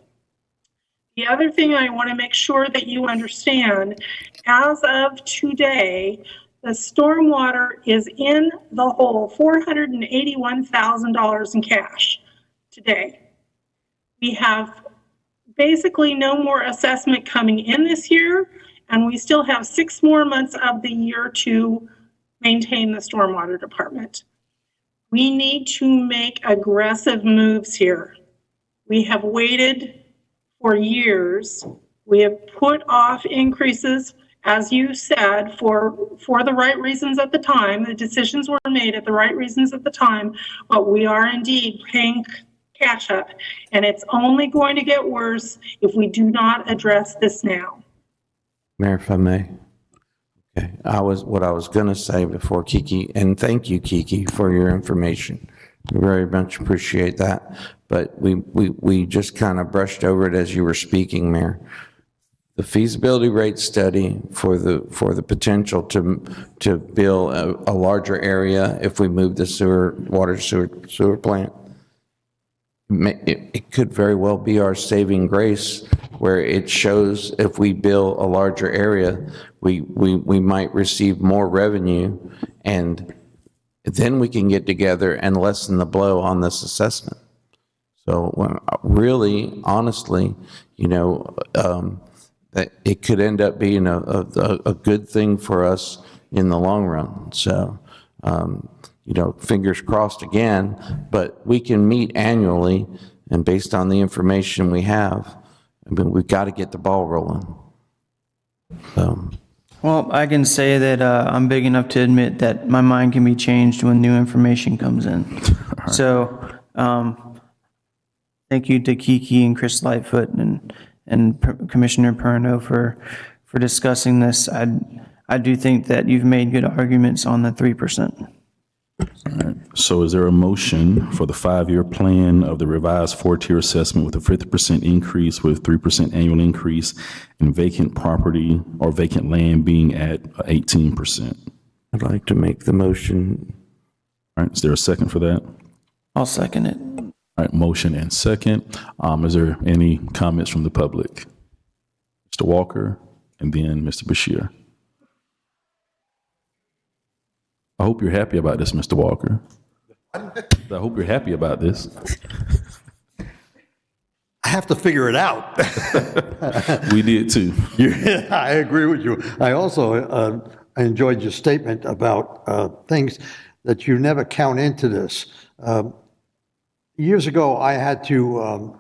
The other thing I want to make sure that you understand, as of today, the stormwater is in the hole, $481,000 in cash today. We have basically no more assessment coming in this year, and we still have 6 more months of the year to maintain the stormwater department. We need to make aggressive moves here. We have waited for years. We have put off increases, as you said, for the right reasons at the time. The decisions were made at the right reasons at the time, but we are indeed paying catch up, and it's only going to get worse if we do not address this now. Mayor, if I may. Okay, what I was going to say before Kiki, and thank you, Kiki, for your information. We very much appreciate that. But we just kind of brushed over it as you were speaking, Mayor. The feasibility rate study for the potential to build a larger area if we move the water sewer plant. It could very well be our saving grace, where it shows if we build a larger area, we might receive more revenue, and then we can get together and lessen the blow on this assessment. So really, honestly, that it could end up being a good thing for us in the long run. So, fingers crossed again, but we can meet annually, and based on the information we have, we've got to get the ball rolling. Well, I can say that I'm big enough to admit that my mind can be changed when new information comes in. Right. So, thank you to Kiki and Chris Lightfoot and Commissioner Perno for discussing this. I do think that you've made good arguments on the 3%. All right. So is there a motion for the 5-year plan of the revised 4-tier assessment with a 50% increase with 3% annual increase in vacant property or vacant land being at 18%? I'd like to make the motion. All right. Is there a second for that? I'll second it. All right. Motion and second. Is there any comments from the public? Mr. Walker and then Mr. Bashir. I hope you're happy about this, Mr. Walker. I hope you're happy about this. I have to figure it out. We did too. Yeah, I agree with you. I also I enjoyed your statement about things that you never count into this. Years ago, I had to,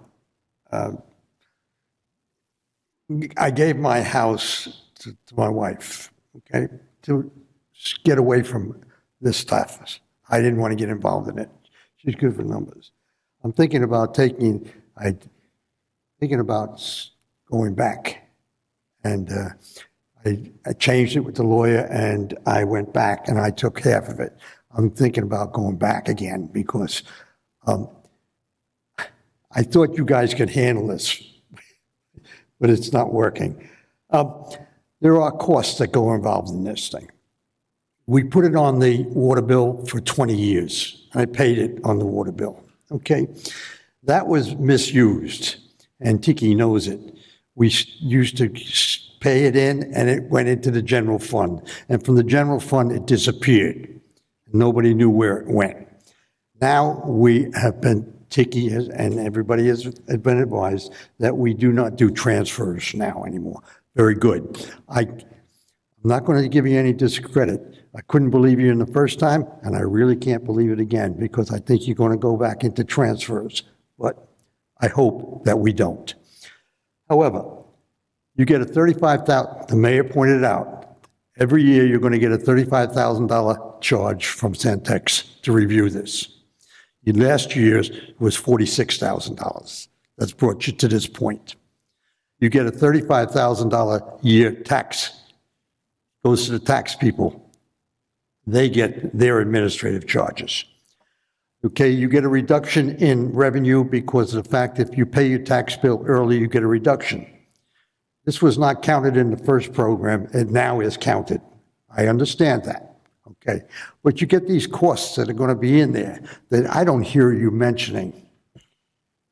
I gave my house to my wife, okay, to get away from this stuff. I didn't want to get involved in it. She's good for numbers. I'm thinking about thinking about going back. And I changed it with the lawyer, and I went back, and I took half of it. I'm thinking about going back again because I thought you guys could handle this, but it's not working. There are costs that go involved in this thing. We put it on the water bill for 20 years. I paid it on the water bill, okay? That was misused, and Tiki knows it. We used to pay it in, and it went into the general fund. And from the general fund, it disappeared. Nobody knew where it went. Now we have been, Tiki has, and everybody has been advised that we do not do transfers now anymore. Very good. I'm not going to give you any discredit. I couldn't believe you in the first time, and I really can't believe it again, because I think you're going to go back into transfers, but I hope that we don't. However, you get a $35,000, the mayor pointed out, every year you're going to get a $35,000 charge from Santex to review this. Last year's was $46,000. That's brought you to this point. You get a $35,000 year tax, goes to the tax people. They get their administrative charges. Okay, you get a reduction in revenue because of the fact if you pay your tax bill early, you get a reduction. This was not counted in the first program, it now is counted. I understand that, okay? But you get these costs that are going to be in there that I don't hear you mentioning.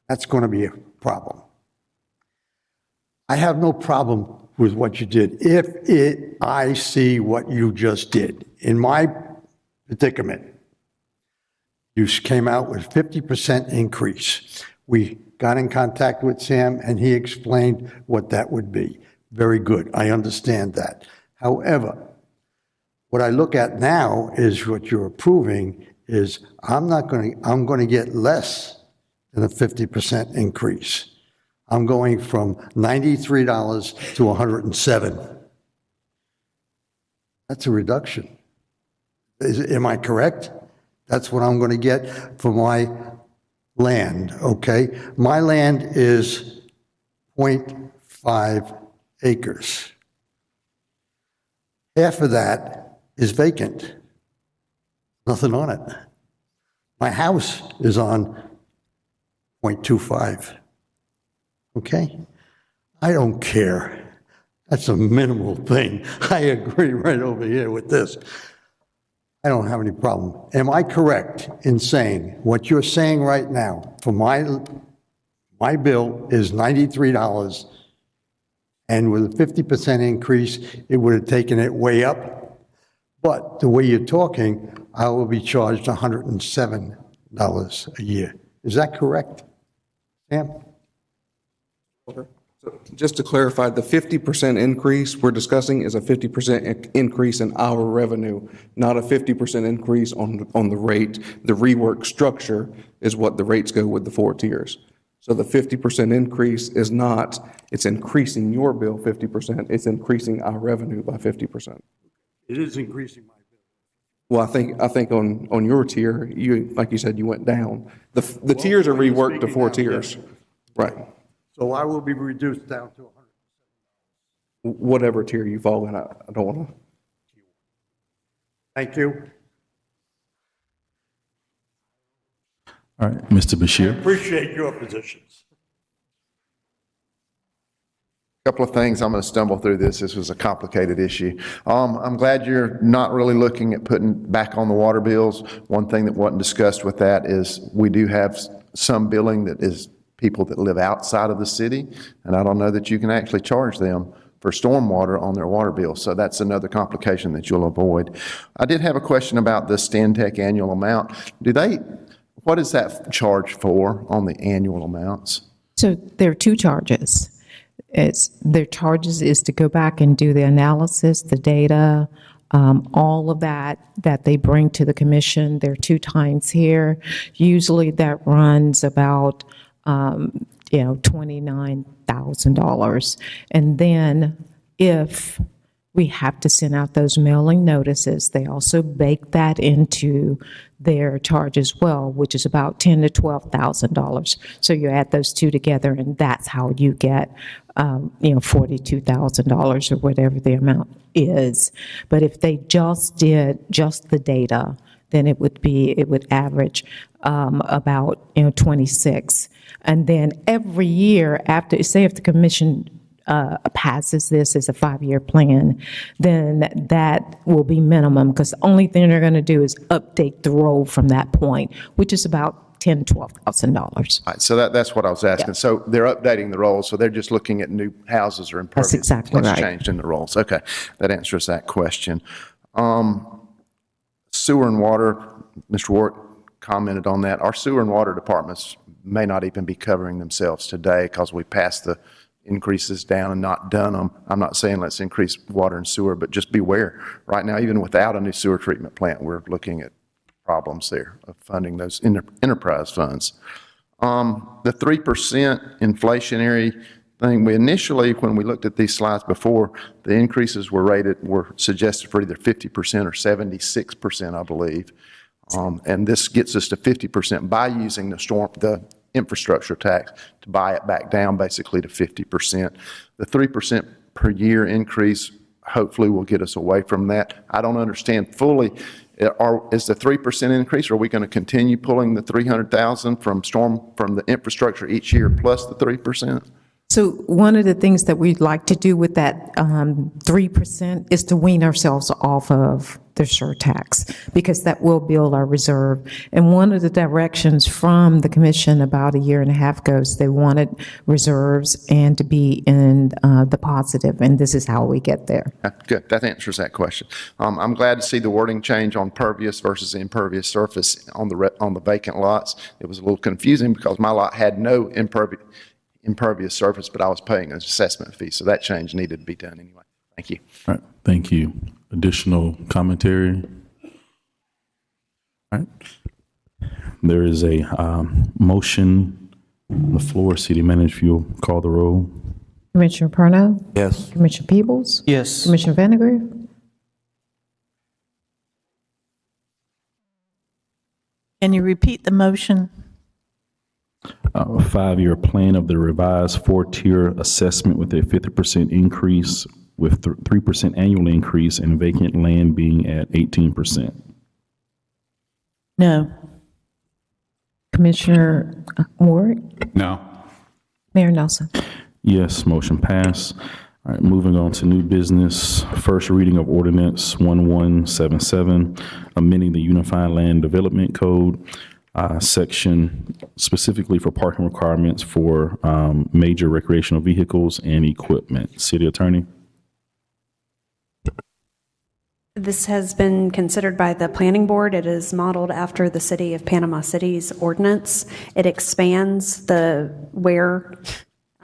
That's going to be a problem. I have no problem with what you did. I see what you just did. In my predicament, you came out with 50% increase. We got in contact with Sam and he explained what that would be. Very good, I understand that. However, what I look at now is what you're approving is I'm going to get less than a 50% increase. I'm going from $93 to $107. That's a reduction. Am I correct? That's what I'm going to get for my land, okay? My land is 0.5 acres. Half of that is vacant. Nothing on it. My house is on 0.25. Okay? I don't care. That's a minimal thing. I agree right over here with this. I don't have any problem. Am I correct in saying what you're saying right now for my bill is $93, and with a 50% increase, it would have taken it way up? But the way you're talking, I will be charged $107 a year. Is that correct, Sam? Just to clarify, the 50% increase we're discussing is a 50% increase in our revenue, not a 50% increase on the rate. The rework structure is what the rates go with the 4 tiers. So the 50% increase is not, it's increasing your bill 50%, it's increasing our revenue by 50%. It is increasing my bill. Well, I think on your tier, you, like you said, you went down. The tiers are reworked to 4 tiers. Right. So I will be reduced down to 100. Whatever tier you fall in, I don't want to. Thank you. All right, Mr. Bashir. Appreciate your positions. Couple of things. I'm going to stumble through this. This was a complicated issue. I'm glad you're not really looking at putting back on the water bills. One thing that wasn't discussed with that is we do have some billing that is people that live outside of the city, and I don't know that you can actually charge them for stormwater on their water bill. So that's another complication that you'll avoid. I did have a question about the Stantec annual amount. What is that charge for on the annual amounts? So there are 2 charges. Their charges is to go back and do the analysis, the data, all of that they bring to the commission. There are 2 times here. Usually that runs about $29,000. And then if we have to send out those mailing notices, they also bake that into their charge as well, which is about $10,000 to $12,000. So you add those 2 together, and that's how you get, $42,000 or whatever the amount is. But if they just did just the data, then it would average about 26. And then every year after, say if the commission passes this as a 5-year plan, then that will be minimum, because the only thing they're going to do is update the roll from that point, which is about $10,000 to $12,000. All right, so that's what I was asking. Yeah. So they're updating the rolls, so they're just looking at new houses or improvements. That's exactly right. Changed in the rolls. Okay, that answers that question. Sewer and water, Mr. Ward commented on that. Our sewer and water departments may not even be covering themselves today because we passed the increases down and not done them. I'm not saying let's increase water and sewer, but just beware. Right now, even without a new sewer treatment plant, we're looking at problems there of funding those enterprise funds. The 3% inflationary thing, we initially, when we looked at these slides before, the increases were suggested for either 50% or 76%, I believe. And this gets us to 50% by using the infrastructure tax to buy it back down basically to 50%. The 3% per year increase hopefully will get us away from that. I don't understand fully, is the 3% increase, are we going to continue pulling the 300,000 from the infrastructure each year plus the 3%? So one of the things that we'd like to do with that 3% is to wean ourselves off of the surtax, because that will build our reserve. And one of the directions from the commission about a year and a half ago is they wanted reserves and to be in the positive, and this is how we get there. Good, that answers that question. I'm glad to see the wording change on pervious versus impervious surface on the vacant lots. It was a little confusing because my lot had no impervious surface, but I was paying an assessment fee, so that change needed to be done anyway. Thank you. All right, thank you. Additional commentary? All right. There is a motion on the floor. City Manager, if you'll call the roll. Commissioner Perno? Yes. Commissioner Peebles? Yes. Commissioner Vandegrift? Can you repeat the motion? A 5-year plan of the revised 4-tier assessment with a 50% increase with 3% annual increase and vacant land being at 18%. No. Commissioner Ward? No. Mayor Nelson? Yes, motion passed. All right, moving on to new business. First reading of ordinance 1177, amending the Unified Land Development Code, section specifically for parking requirements for major recreational vehicles and equipment. City Attorney? This has been considered by the planning board. It is modeled after the city of Panama City's ordinance. It expands the where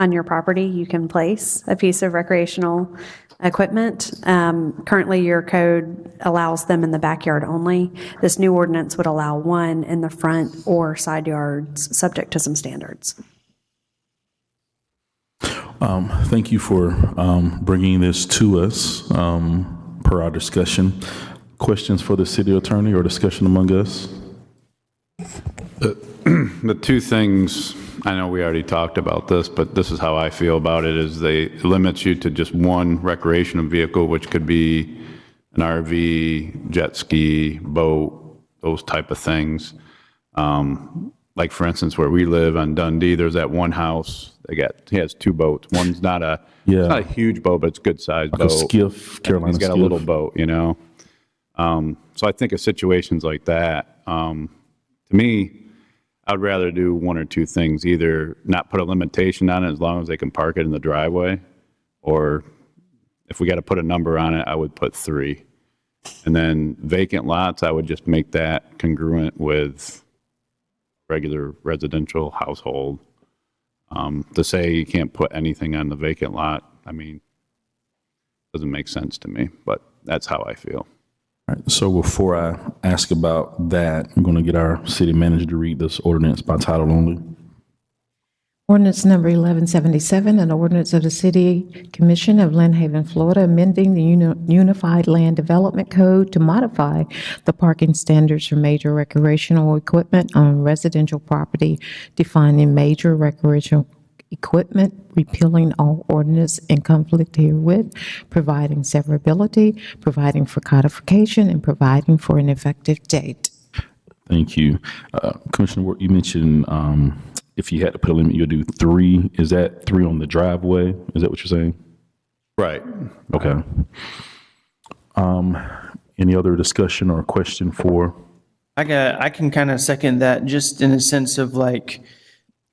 on your property you can place a piece of recreational equipment. Currently, your code allows them in the backyard only. This new ordinance would allow one in the front or side yards, subject to some standards. Thank you for bringing this to us per our discussion. Questions for the city attorney or discussion among us? The two things, I know we already talked about this, but this is how I feel about it, is it limits you to just one recreational vehicle, which could be an RV, jet ski, boat, those type of things. Like for instance, where we live on Dundee, there's that one house, he has 2 boats. One's not it's not a huge boat, but it's a good sized boat. A skiff, Carolina He's got skiff. a little boat, you know? So I think of situations like that, to me, I'd rather do one or two things, either not put a limitation on it as long as they can park it in the driveway, or if we got to put a number on it, I would put 3. And then vacant lots, I would just make that congruent with regular residential household. To say you can't put anything on the vacant lot, I mean, doesn't make sense to me, but that's how I feel. All right, so before I ask about that, I'm going to get our city manager to read this ordinance by title only. Ordinance number 1177, an ordinance of the City Commission of Lynn Haven, Florida, amending the Unified Land Development Code to modify the parking standards for major recreational equipment on residential property, defining major recreational equipment, repealing all ordinance in conflict herewith, providing severability, providing for codification, and providing for an effective date. Thank you. Commissioner Ward, you mentioned if you had to put a limit, you'll do 3. Is that 3 on the driveway? Is that what you're saying? Right. Okay. Any other discussion or question for? I can kind of second that, just in a sense of like,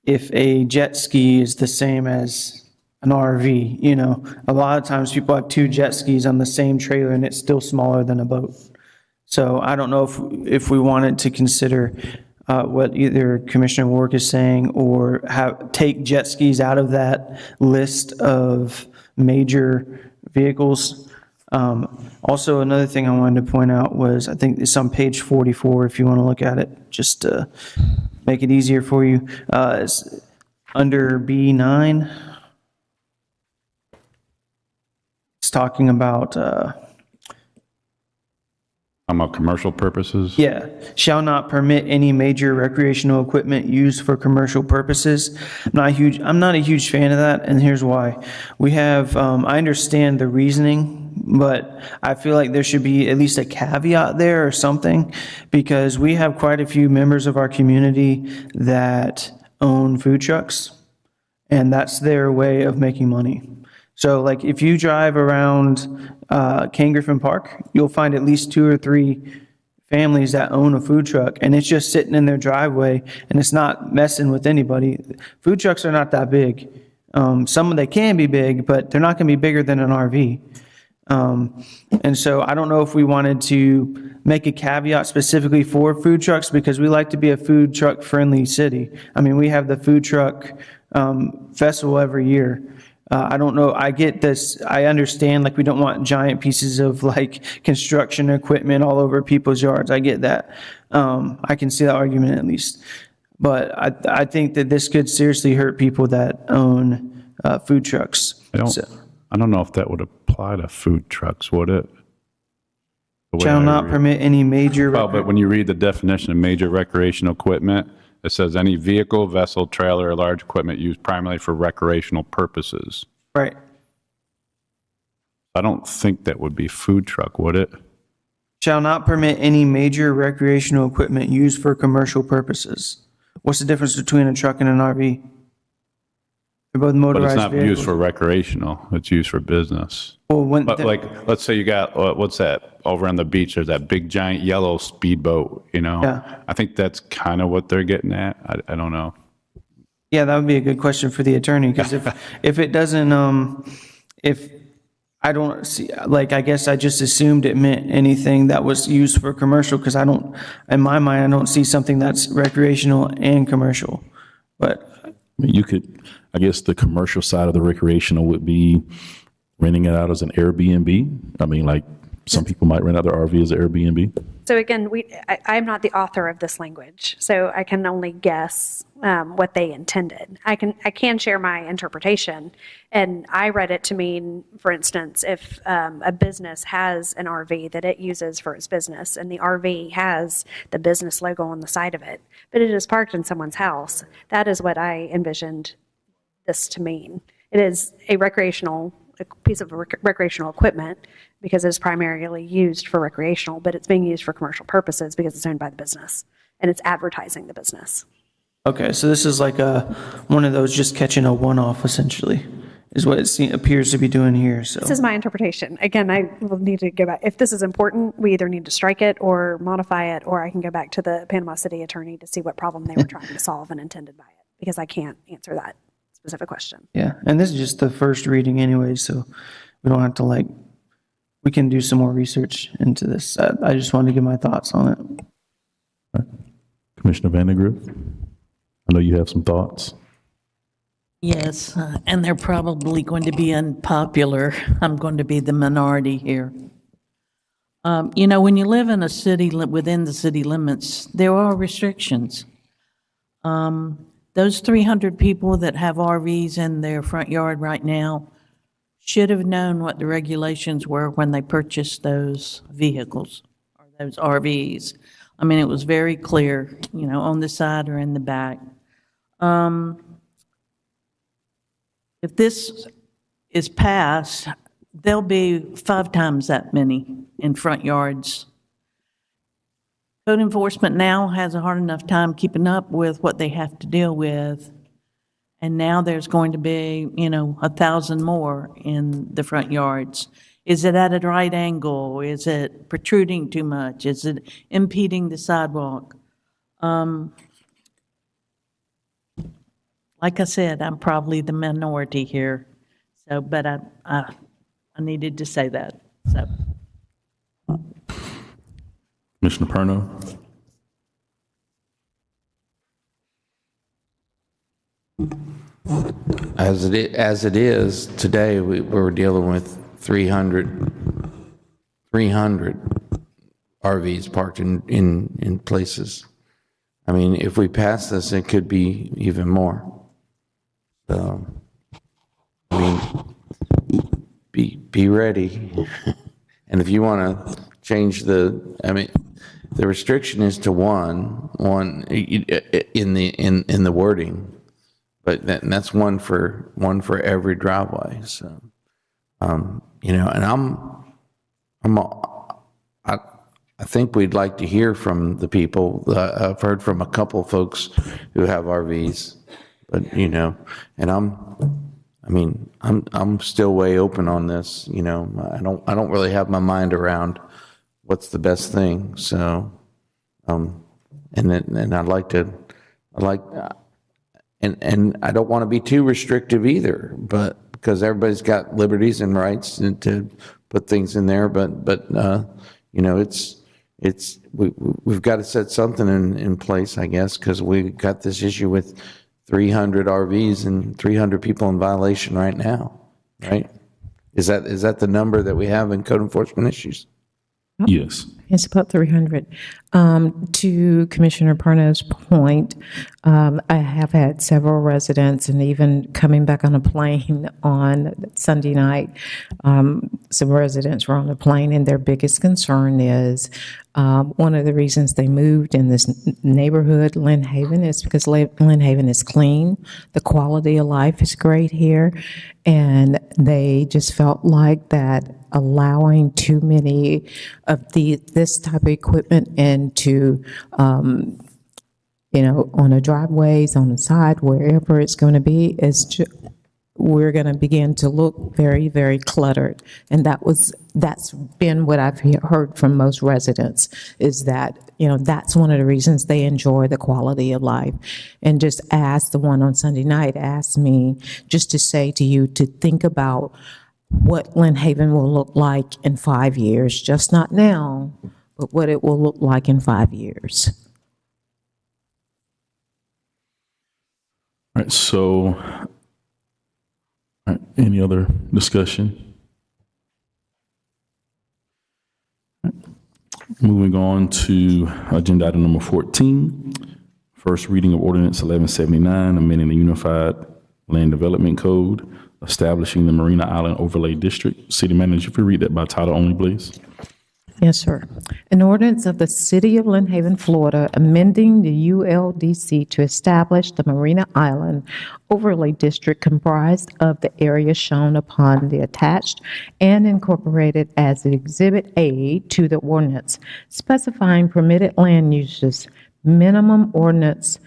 if a jet ski is the same as an RV, you know, a lot of times people have 2 jet skis on the same trailer and it's still smaller than a boat. So I don't know if we wanted to consider what either Commissioner Warwick is saying, or take jet skis out of that list of major vehicles. Also, another thing I wanted to point out was, I think it's on page 44, if you want to look at it, just to make it easier for you. It's under B9, it's talking about, commercial purposes? yeah, shall not permit any major recreational equipment used for commercial purposes. I'm not a huge fan of that, and here's why. We have, I understand the reasoning, but I feel like there should be at least a caveat there or something, because we have quite a few members of our community that own food trucks, and that's their way of making money. So like if you drive around Ken Griffin Park, you'll find at least 2 or 3 families that own a food truck, and it's just sitting in their driveway, and it's not messing with anybody. Food trucks are not that big. Some of they can be big, but they're not going to be bigger than an RV. And so I don't know if we wanted to make a caveat specifically for food trucks, because we like to be a food truck friendly city. I mean, we have the food truck festival every year. I don't know, I get this, I understand, like, we don't want giant pieces of, like, construction equipment all over people's yards. I get that. I can see that argument at least. But I think that this could seriously hurt people that own food trucks. I don't know if that would apply to food trucks, would it? Shall not permit any major. Well, but when you read the definition of major recreational equipment, it says any vehicle, vessel, trailer, or large equipment used primarily for recreational purposes. Right. I don't think that would be food truck, would it? Shall not permit any major recreational equipment used for commercial purposes. What's the difference between a truck and an RV? They're both motorized But it's not vehicles. used for recreational, it's used for business. Well, But like, let's say you got, what's that, over on the beach, there's that big giant yellow speedboat, you know? Yeah. I think that's kind of what they're getting at. I don't know. Yeah, that would be a good question for the attorney, because if it doesn't, if I don't see, like, I guess I just assumed it meant anything that was used for commercial, because in my mind, I don't see something that's recreational and commercial. But You could, I guess the commercial side of the recreational would be renting it out as an Airbnb. I mean, like, some people might rent out their RV as an Airbnb. So again, I'm not the author of this language, so I can only guess what they intended. I can share my interpretation, and I read it to mean, for instance, if a business has an RV that it uses for its business, and the RV has the business logo on the side of it, but it is parked in someone's house, that is what I envisioned this to mean. It is a piece of recreational equipment, because it is primarily used for recreational, but it's being used for commercial purposes because it's owned by the business and it's advertising the business. okay, so this is like one of those just catching a one-off, essentially, is what it appears to be doing here. So This is my interpretation. Again, I will need to go back. If this is important, we either need to strike it or modify it, or I can go back to the Panama City attorney to see what problem they were trying to solve and intended by it, because I can't answer that specific question. yeah, and this is just the first reading anyway, so we don't have to we can do some more research into this. I just wanted to give my thoughts on it. Right. Commissioner Vandegrift, I know you have some thoughts. Yes, and they're probably going to be unpopular. I'm going to be the minority here. When you live in a city within the city limits, there are restrictions. Those 300 people that have RVs in their front yard right now should have known what the regulations were when they purchased those vehicles, or those RVs. I mean, it was very clear, on the side or in the back. If this is passed, there'll be 5 times that many in front yards. Code enforcement now has a hard enough time keeping up with what they have to deal with. And now there's going to be, 1,000 more in the front yards. Is it at a right angle? Is it protruding too much? Is it impeding the sidewalk? Like I said, I'm probably the minority here. So, but I needed to say that. So. Commissioner Perno? as it is today, we're dealing with 300 RVs parked in places. I mean, if we pass this, it could be even more. So, I mean, be ready. And if you want to change the restriction is to one in the wording, but that's one for every driveway. So, you know, and I think we'd like to hear from the people. I've heard from a couple of folks who have RVs, but you know, and I'm still way open on this. You know, I don't really have my mind around what's the best thing. So, and I don't want to be too restrictive either, but because everybody's got liberties and rights to put things in there, but you know, we've got to set something in place, I guess, because we got this issue with 300 RVs and 300 people in violation right now, right? Is that the number that we have in code enforcement issues? Yes. It's about 300. To Commissioner Parno's point, I have had several residents, and even coming back on a plane on Sunday night, some residents were on the plane, and their biggest concern is one of the reasons they moved in this neighborhood, Lynn Haven, is because Lynn Haven is clean. The quality of life is great here, and they just felt like that allowing too many of this type of equipment into, you know, on the driveways, on the side, wherever it's going to be, we're going to begin to look very, very cluttered. And that's been what I've heard from most residents, is that, you know, that's one of the reasons they enjoy the quality of life. And just ask the one on Sunday night, asked me just to say to you to think about what Lynn Haven will look like in 5 years, just not now, but what it will look like in 5 years. All right, so any other discussion? Moving on to agenda item number 14, first reading of ordinance 1179, amending the Unified Land Development Code, establishing the Marina Island Overlay District. City Manager, if you read that by title only, please. Yes, sir. An ordinance of the City of Lynn Haven, Florida, amending the ULDC to establish the Marina Island Overlay District comprised of the area shown upon the attached and incorporated as Exhibit A to the ordinance, specifying permitted land uses, minimum ordinance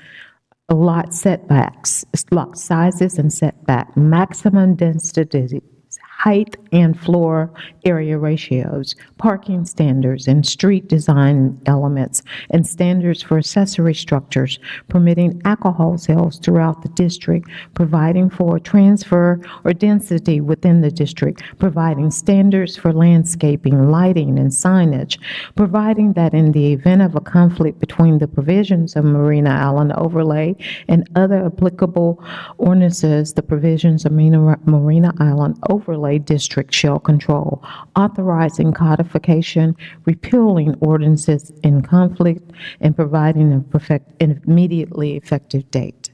lot setbacks, lot sizes and setback, maximum density, height and floor area ratios, parking standards and street design elements, and standards for accessory structures, permitting alcohol sales throughout the district, providing for transfer or density within the district, providing standards for landscaping, lighting, and signage, providing that in the event of a conflict between the provisions of Marina Island Overlay and other applicable ordinances, the provisions of Marina Island Overlay District shall control, authorizing codification, repealing ordinances in conflict, and providing an immediately effective date.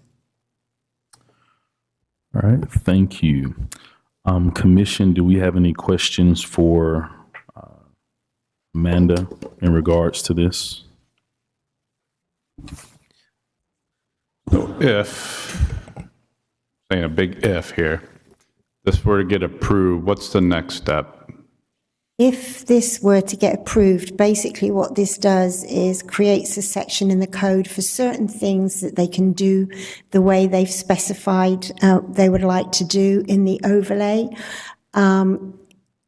All right, thank you. Commission, do we have any questions for Amanda in regards to this? So if, saying a big if here, this were to get approved, what's the next step? If this were to get approved, basically what this does is creates a section in the code for certain things that they can do the way they've specified they would like to do in the overlay. And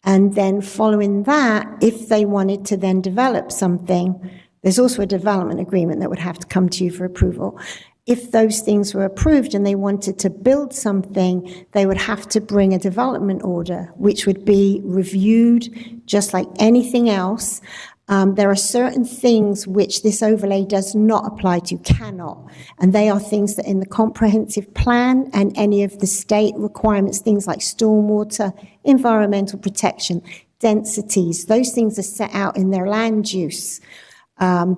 then following that, if they wanted to then develop something, there's also a development agreement that would have to come to you for approval. If those things were approved and they wanted to build something, they would have to bring a development order, which would be reviewed just like anything else. There are certain things which this overlay does not apply to, cannot. And they are things that in the comprehensive plan and any of the state requirements, things like stormwater, environmental protection, densities, those things are set out in their land use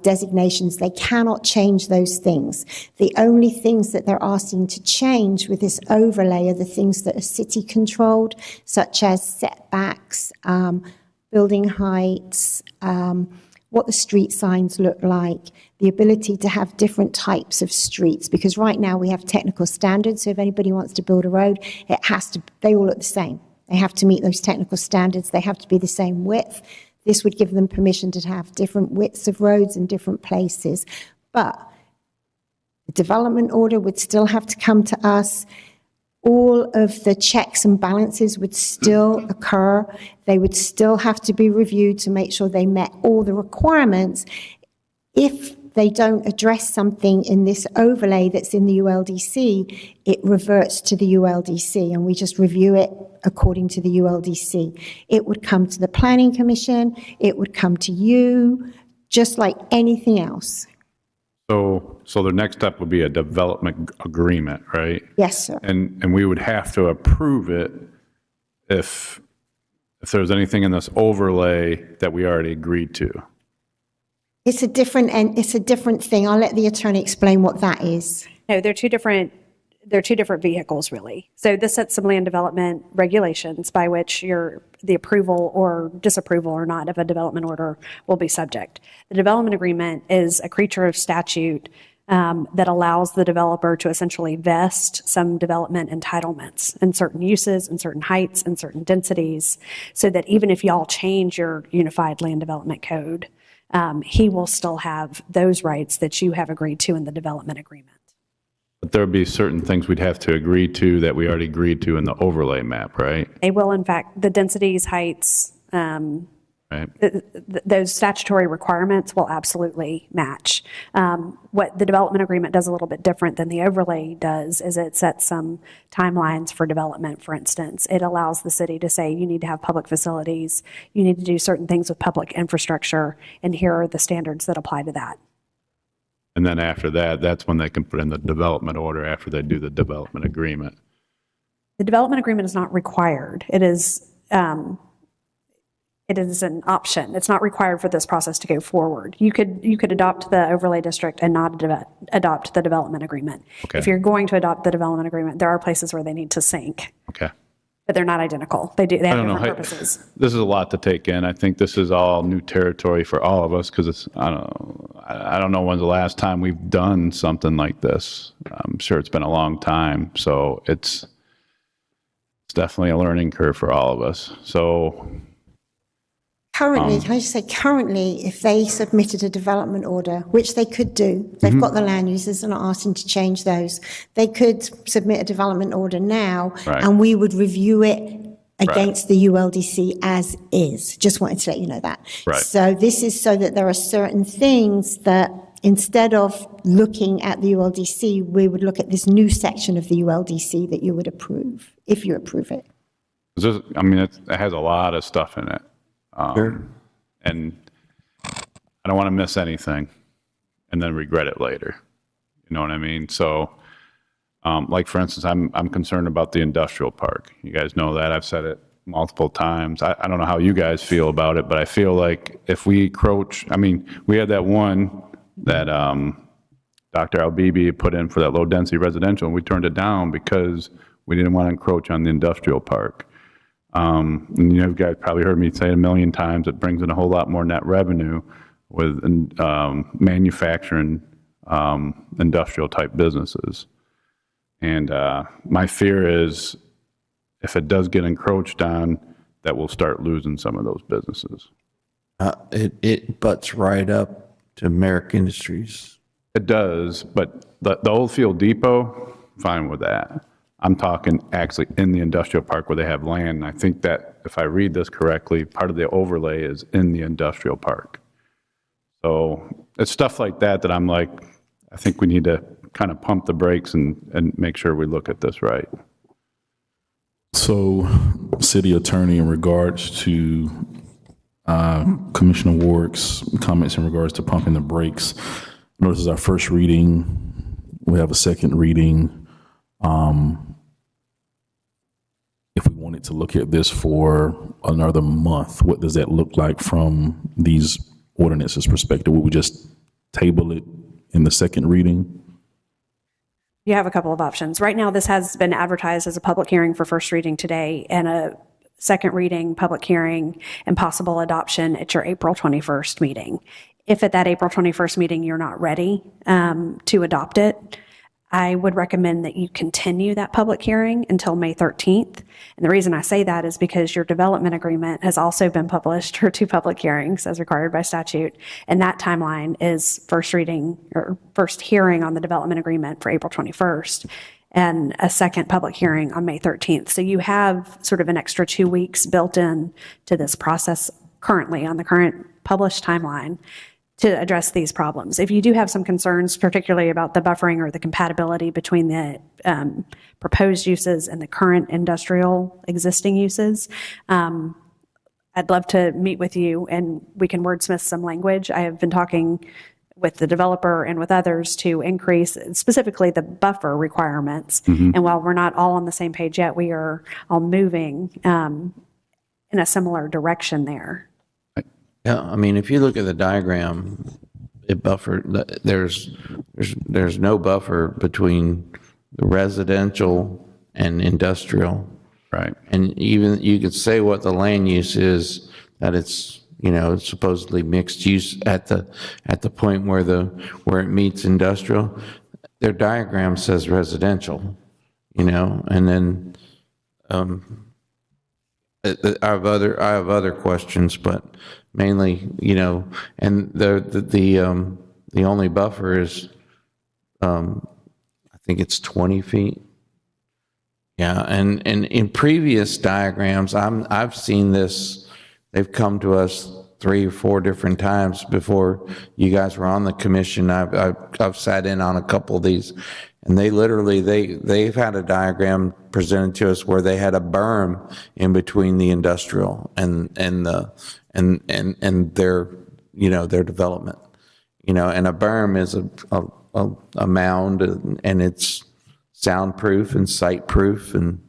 designations. They cannot change those things. The only things that they're asking to change with this overlay are the things that are city controlled, such as setbacks, building heights, what the street signs look like, the ability to have different types of streets, because right now we have technical standards, so if anybody wants to build a road, they all look the same. They have to meet those technical standards, they have to be the same width. This would give them permission to have different widths of roads in different places. But the development order would still have to come to us. All of the checks and balances would still occur. They would still have to be reviewed to make sure they met all the requirements. If they don't address something in this overlay that's in the ULDC, it reverts to the ULDC, and we just review it according to the ULDC. It would come to the Planning Commission, it would come to you, just like anything else. So the next step would be a development agreement, right? Yes, sir. And we would have to approve it if there's anything in this overlay that we already agreed to. It's a different thing. I'll let the attorney explain what that is. No, they're two different vehicles, really. So this sets some land development regulations by which the approval or disapproval or not of a development order will be subject. The development agreement is a creature of statute that allows the developer to essentially vest some development entitlements in certain uses, in certain heights, and certain densities, so that even if y'all change your unified land development code, he will still have those rights that you have agreed to in the development agreement. But there would be certain things we'd have to agree to that we already agreed to in the overlay map, right? They will, in fact, the densities, heights, Right. those statutory requirements will absolutely match. What the development agreement does a little bit different than the overlay does is it sets some timelines for development. For instance, it allows the city to say you need to have public facilities, you need to do certain things with public infrastructure, and here are the standards that apply to that. And then after that, that's when they can put in the development order after they do the development agreement. The development agreement is not required. It is an option. It's not required for this process to go forward. You could adopt the overlay district and not adopt the development agreement. Okay. If you're going to adopt the development agreement, there are places where they need to sync. Okay. But they're not identical. They have different purposes. This is a lot to take in. I think this is all new territory for all of us because I don't know when's the last time we've done something like this. I'm sure it's been a long time. So it's definitely a learning curve for all of us. So Currently, can I just say, currently, if they submitted a development order, which they could do, they've got the land uses and are asking to change those, they could submit a development order now, Right. and we would review it against the ULDC as is. Just wanted to let you know that. Right. So this is so that there are certain things that instead of looking at the ULDC, we would look at this new section of the ULDC that you would approve, if you approve it. it has a lot of stuff in it. Sure. And I don't want to miss anything and then regret it later. You know what I mean? So, like for instance, I'm concerned about the industrial park. You guys know that. I've said it multiple times. I don't know how you guys feel about it, but I feel like if we encroach, we had that one that Dr. Albibi put in for that low density residential, and we turned it down because we didn't want to encroach on the industrial park. And you guys probably heard me say it a million times, it brings in a whole lot more net revenue with manufacturing, industrial type businesses. And my fear is if it does get encroached on, that we'll start losing some of those businesses. It butts right up to American Industries. It does, but the old field depot, fine with that. I'm talking actually in the industrial park where they have land. And I think that if I read this correctly, part of the overlay is in the industrial park. So it's stuff like that I'm like, I think we need to kind of pump the brakes and make sure we look at this right. So, city attorney, in regards to Commissioner Warwick's comments in regards to pumping the brakes. Notice is our first reading. We have a second reading. If we wanted to look at this for another month, what does that look like from these ordinances perspective? Would we just table it in the second reading? You have a couple of options. Right now, this has been advertised as a public hearing for first reading today and a second reading, public hearing, and possible adoption at your April 21st meeting. If at that April 21st meeting you're not ready to adopt it, I would recommend that you continue that public hearing until May 13th. And the reason I say that is because your development agreement has also been published for 2 public hearings as required by statute. And that timeline is first reading or first hearing on the development agreement for April 21st and a second public hearing on May 13th. So you have sort of an extra 2 weeks built in to this process currently on the current published timeline to address these problems. If you do have some concerns, particularly about the buffering or the compatibility between the proposed uses and the current industrial existing uses, I'd love to meet with you and we can wordsmith some language. I have been talking with the developer and with others to increase specifically the buffer requirements. And while we're not all on the same page yet, we are all moving in a similar direction there. Yeah, I mean, if you look at the diagram, there's no buffer between the residential and industrial. Right. And even you could say what the land use is, that it's, it's supposedly mixed use at the point where it meets industrial. Their diagram says residential, and then I have other questions, but mainly, and the only buffer is, I think it's 20 feet. Yeah, and in previous diagrams, I've seen this. They've come to us 3 or 4 different times before you guys were on the commission. I've sat in on a couple of these, and they've had a diagram presented to us where they had a berm in between the industrial and their their development, and a berm is a mound, and it's soundproof and site-proof, and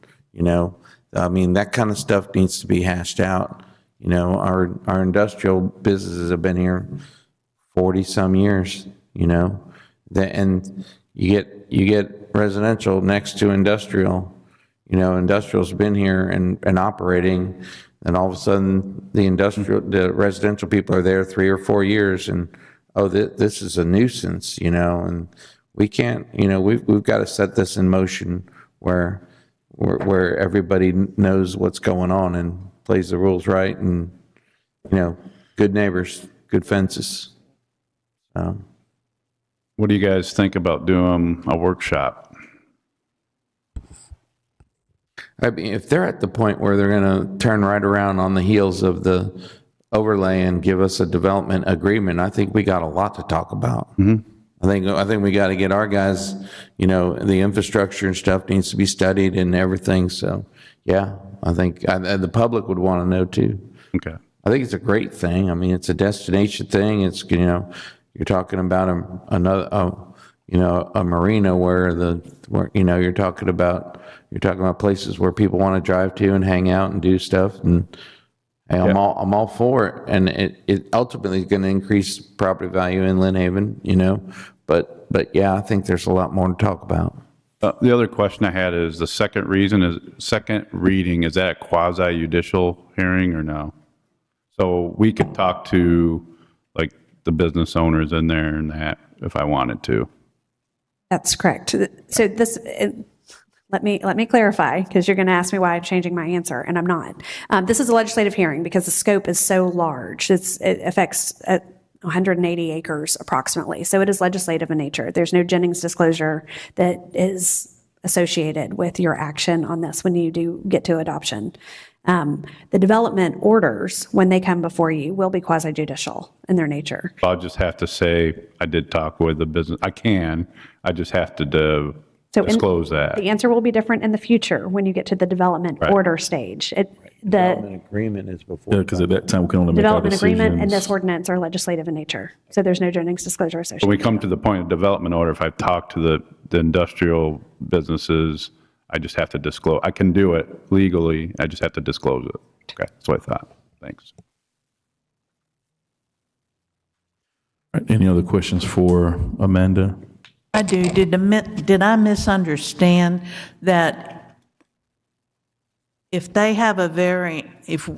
I mean, that kind of stuff needs to be hashed out. Our industrial businesses have been here 40 some years, and you get residential next to industrial. Industrial's been here and operating, and all of a sudden the residential people are there 3 or 4 years, and this is a nuisance, and we can't, we've got to set this in motion where everybody knows what's going on and plays the rules right, and good neighbors, good fences. What do you guys think about doing a workshop? I mean, if they're at the point where they're going to turn right around on the heels of the overlay and give us a development agreement, I think we got a lot to talk about. I think we got to get our guys, the infrastructure and stuff needs to be studied and everything. So, yeah, I think the public would want to know too. Okay. I think it's a great thing. I mean, it's a destination thing. It's, you're talking about a marina where you're talking about places where people want to drive to and hang out and do stuff. And hey, I'm all for it. And it ultimately is going to increase property value in Lynn Haven, but yeah, I think there's a lot more to talk about. The other question I had is the second reading, is that a quasi judicial hearing or no? So we could talk to like the business owners in there and that if I wanted to. That's correct. So this, let me clarify, because you're going to ask me why I'm changing my answer, and I'm not. This is a legislative hearing because the scope is so large. It affects 180 acres approximately. So it is legislative in nature. There's no Jennings disclosure that is associated with your action on this when you do get to adoption. The development orders, when they come before you, will be quasi-judicial in their nature. I'll just have to say I did talk with the business. I just have to disclose that. The answer will be different in the future when you get to the development order stage. Development agreement is before. Yeah, because at that time, we can only make our Development agreement and this decisions. ordinance are legislative in nature, so there's no Jennings disclosure When associated. we come to the point of development order, if I talk to the industrial businesses, I just have to disclose. I can do it legally, I just have to disclose it. Okay, that's what I thought. Thanks. All right, any other questions for Amanda? I do. Did I misunderstand that if they have if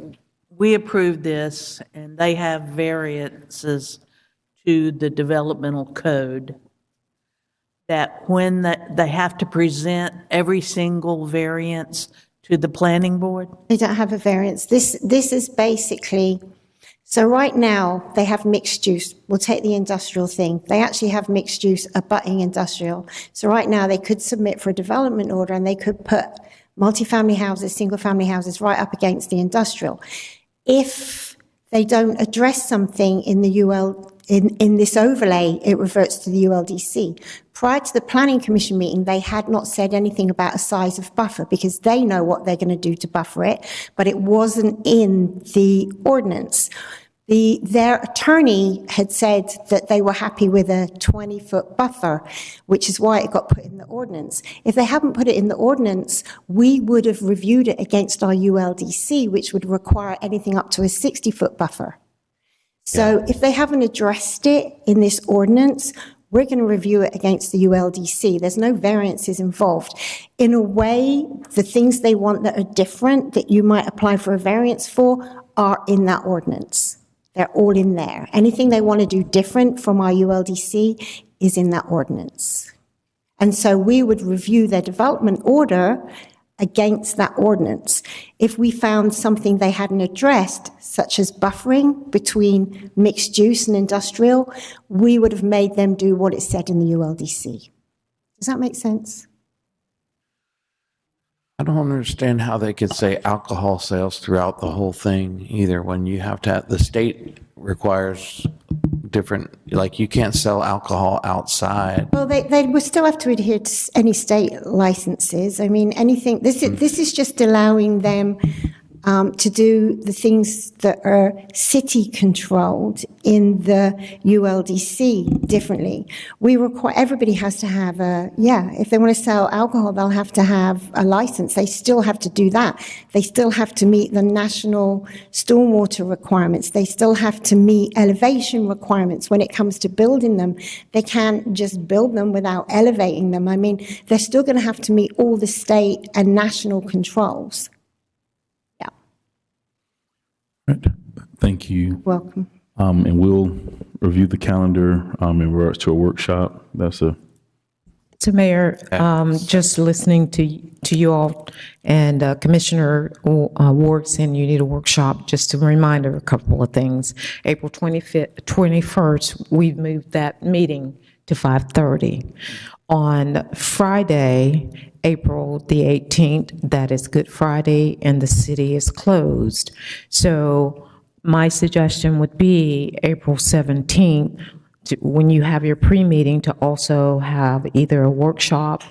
we approve this and they have variances to the developmental code, that when they have to present every single variance to the planning board? They don't have a variance. This is basically, so right now, they have mixed use. We'll take the industrial thing. They actually have mixed use abutting industrial. So right now, they could submit for a development order and they could put multifamily houses, single-family houses right up against the industrial. If they don't address something in the in this overlay, it reverts to the ULDC. Prior to the Planning Commission meeting, they had not said anything about a size of buffer because they know what they're going to do to buffer it, but it wasn't in the ordinance. Their attorney had said that they were happy with a 20-foot buffer, which is why it got put in the ordinance. If they hadn't put it in the ordinance, we would have reviewed it against our ULDC, which would require anything up to a 60-foot buffer. So if they haven't addressed it in this ordinance, we're going to review it against the ULDC. There's no variances involved. In a way, the things they want that are different that you might apply for a variance for are in that ordinance. They're all in there. Anything they want to do different from our ULDC is in that ordinance. And so we would review their development order against that ordinance. If we found something they hadn't addressed, such as buffering between mixed use and industrial, we would have made them do what it said in the ULDC. Does that make sense? I don't understand how they could say alcohol sales throughout the whole thing either, when you have to have, the state requires different, like you can't sell alcohol outside. Well, they would still have to adhere to any state licenses. I mean, anything, this is just allowing them to do the things that are city controlled in the ULDC differently. We require, everybody has to have if they want to sell alcohol, they'll have to have a license. They still have to do that. They still have to meet the national stormwater requirements. They still have to meet elevation requirements when it comes to building them. They can't just build them without elevating them. I mean, they're still going to have to meet all the state and national controls. Right. Thank you. Welcome. And we'll review the calendar in regards to a workshop. That's a. So Mayor, just listening to you all and Commissioner Ward saying you need a workshop, just a reminder, a couple of things. April 21st, we've moved that meeting to 5:30. On Friday, April the 18th, that is Good Friday, and the city is closed. So my suggestion would be April 17th, when you have your pre-meeting, to also have either a workshop,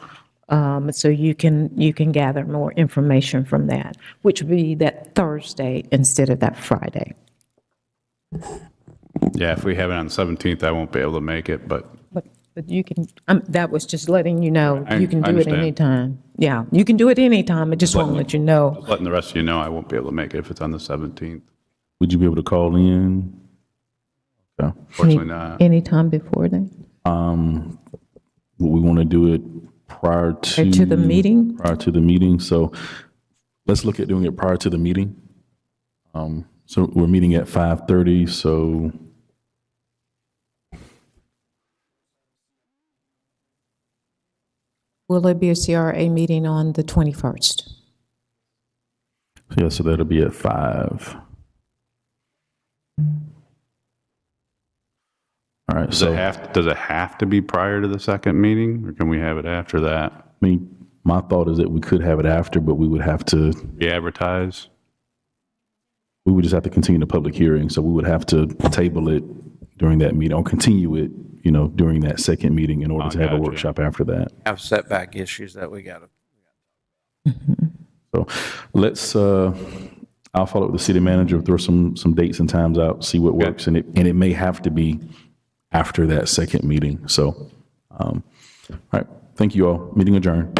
so you can gather more information from that, which would be that Thursday instead of that Friday. Yeah, if we have it on the 17th, I won't be able to make it, but But you can, that was just letting you know, I you can do it understand. anytime. Yeah, you can do it anytime, I just want to let you know. just letting the rest of you know I won't be able to make it if it's on the 17th. Would you be able to call in? Okay. Fortunately not. Anytime before then? We want to do it prior to. To the meeting? Prior to the meeting. So let's look at doing it prior to the meeting. So we're meeting at 5:30, so. Will there be a CRA meeting on the 21st? Yeah, so that'll be at 5. All right, Does so. it have to be prior to the second meeting, or can we have it after that? I mean, my thought is that we could have it after, but we would have to. Be advertised? We would just have to continue the public hearing, so we would have to table it during that meeting, or continue it, during that second meeting in order to have a gotcha. workshop after that. Have setback issues that we got to. So let's, I'll follow up with the city manager, throw some dates and times out, see what works, and it may have to be after that second meeting. So, all right, thank you all. Meeting adjourned.